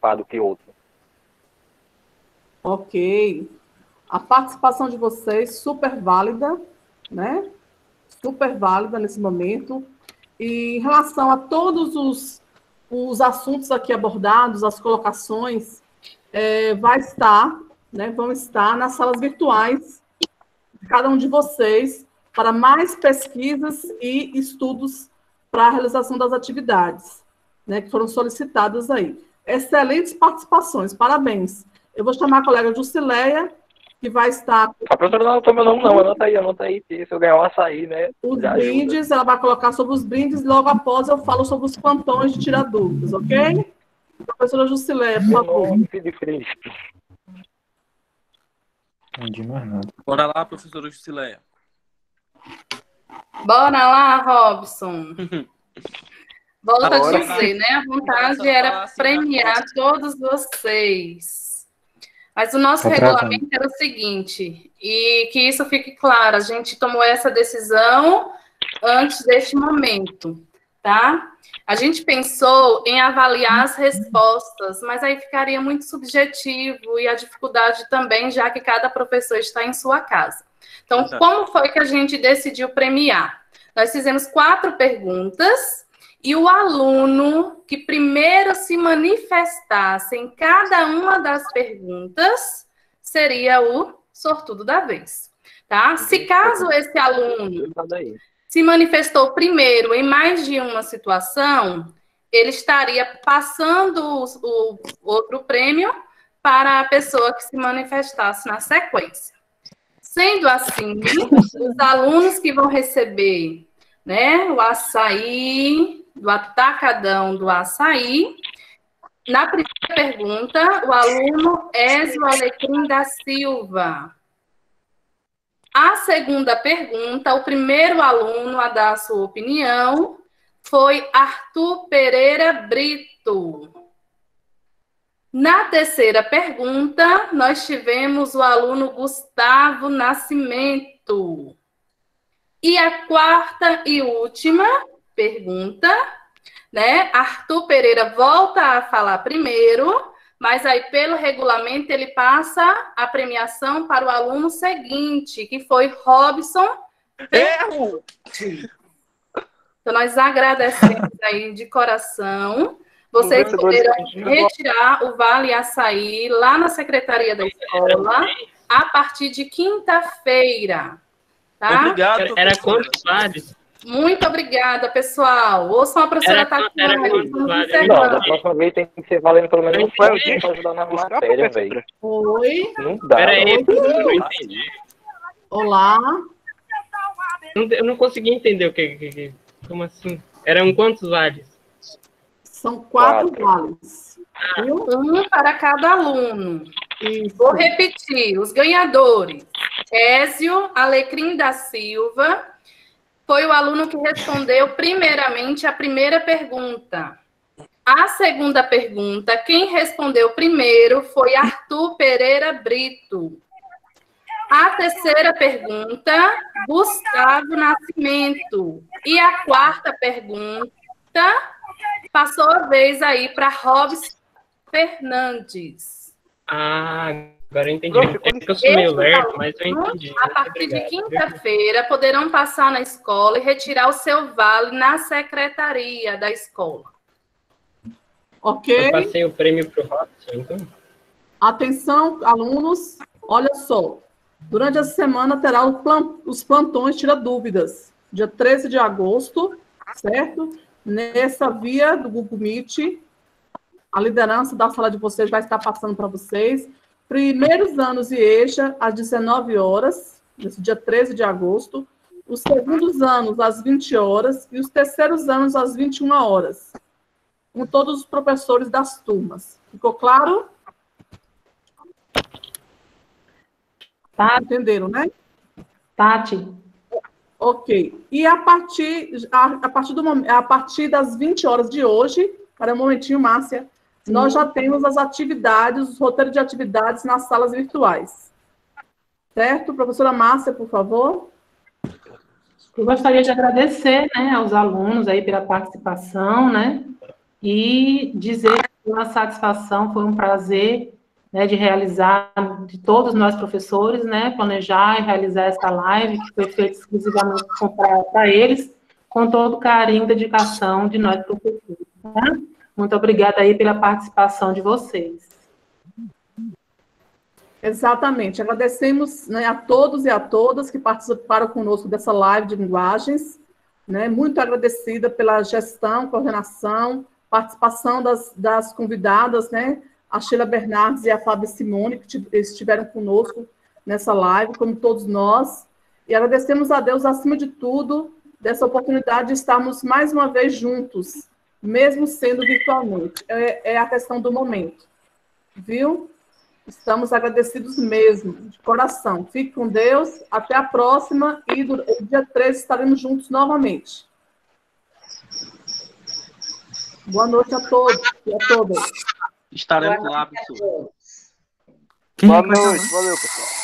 culpado que outro. Ok. A participação de vocês super válida, né? Super válida nesse momento. E em relação a todos os assuntos aqui abordados, as colocações, vão estar nas salas virtuais de cada um de vocês para mais pesquisas e estudos para a realização das atividades, né, que foram solicitadas aí. Excelentes participações, parabéns. Eu vou chamar a colega Jusileia, que vai estar... A professora não anotou meu nome, não. Anota aí. Se eu ganhar um açaí, né? Os brindes, ela vai colocar sobre os brindes, logo após eu falo sobre os plantões de tirar dúvidas, ok? Professora Jusileia, por favor. Entendi mais nada. Bora lá, professora Jusileia. Bora lá, Robson. Volto a dizer, né? A vontade era premiar todos vocês. Mas o nosso regulamento era o seguinte, e que isso fique claro, a gente tomou essa decisão antes deste momento, tá? A gente pensou em avaliar as respostas, mas aí ficaria muito subjetivo e a dificuldade também, já que cada professor está em sua casa. Então, como foi que a gente decidiu premiar? Nós fizemos 4 perguntas e o aluno que primeiro se manifestasse em cada uma das perguntas seria o sortudo da vez, tá? Se caso esse aluno se manifestou primeiro em mais de uma situação, ele estaria passando o outro prêmio para a pessoa que se manifestasse na sequência. Sendo assim, os alunos que vão receber, né, o açaí, do atacadão do açaí, na primeira pergunta, o aluno Ézio Alecrim da Silva. A segunda pergunta, o primeiro aluno a dar a sua opinião foi Arthur Pereira Brito. Na terceira pergunta, nós tivemos o aluno Gustavo Nascimento. E a quarta e última pergunta, né? Arthur Pereira volta a falar primeiro, mas aí, pelo regulamento, ele passa a premiação para o aluno seguinte, que foi Robson. Erro! Então, nós agradecemos aí de coração. Vocês poderão retirar o Vale Açaí lá na Secretaria da Escola a partir de quinta-feira. Tá? Obrigado. Era quantos vales? Muito obrigada, pessoal. Ouçam a professora Tatiana. Não, da próxima vez tem que ser valendo pelo menos um dia para ajudar na matéria, velho. Oi? Não dá. Peraí, eu entendi. Olá. Eu não consegui entender o que... Como assim? Eram quantos vales? São 4 vales. Um para cada aluno. Isso. Vou repetir. Os ganhadores. Ézio Alecrim da Silva foi o aluno que respondeu primeiramente a primeira pergunta. A segunda pergunta, quem respondeu primeiro foi Arthur Pereira Brito. A terceira pergunta, Gustavo Nascimento. E a quarta pergunta passou a vez aí para Robson Fernandes. Agora eu entendi. É que eu sou meio lerdo, mas eu entendi. A partir de quinta-feira, poderão passar na escola e retirar o seu vale na secretaria da escola. Ok? Eu passei o prêmio para o Robson, então. Atenção, alunos, olha só. Durante essa semana terá os plantões Tira Dúvidas, dia 13 de agosto, certo? Nessa via do Google Meet, a liderança da sala de vocês vai estar passando para vocês. Primeiros anos e EJA, às 19 horas, nesse dia 13 de agosto. Os segundos anos, às 20 horas. E os terceiros anos, às 21 horas. Com todos os professores das turmas. Ficou claro? Tá. Entenderam, né? Tati. Ok. E a partir das 20 horas de hoje, para um momentinho, Márcia, nós já temos as atividades, os roteiros de atividades nas salas virtuais. Certo? Professora Márcia, por favor. Eu gostaria de agradecer, né, aos alunos aí pela participação, né, e dizer que foi uma satisfação, foi um prazer, né, de realizar, de todos nós professores, né, planejar e realizar essa live, que foi feita exclusivamente para eles, com todo o carinho e dedicação de nós professores. Tá? Muito obrigada aí pela participação de vocês. Exatamente. Agradecemos, né, a todos e a todas que participaram conosco dessa live de linguagens. Né, muito agradecida pela gestão, coordenação, participação das convidadas, né, a Sheila Bernardes e a Fábio Simone, que estiveram conosco nessa live, como todos nós. E agradecemos a Deus, acima de tudo, dessa oportunidade de estarmos mais uma vez juntos, mesmo sendo virtualmente. É a questão do momento. Viu? Estamos agradecidos mesmo, de coração. Fique com Deus, até a próxima, e no dia 13 estaremos juntos novamente. Boa noite a todos e a todas. Estaremos lá, pessoal. Boa noite, valeu, pessoal.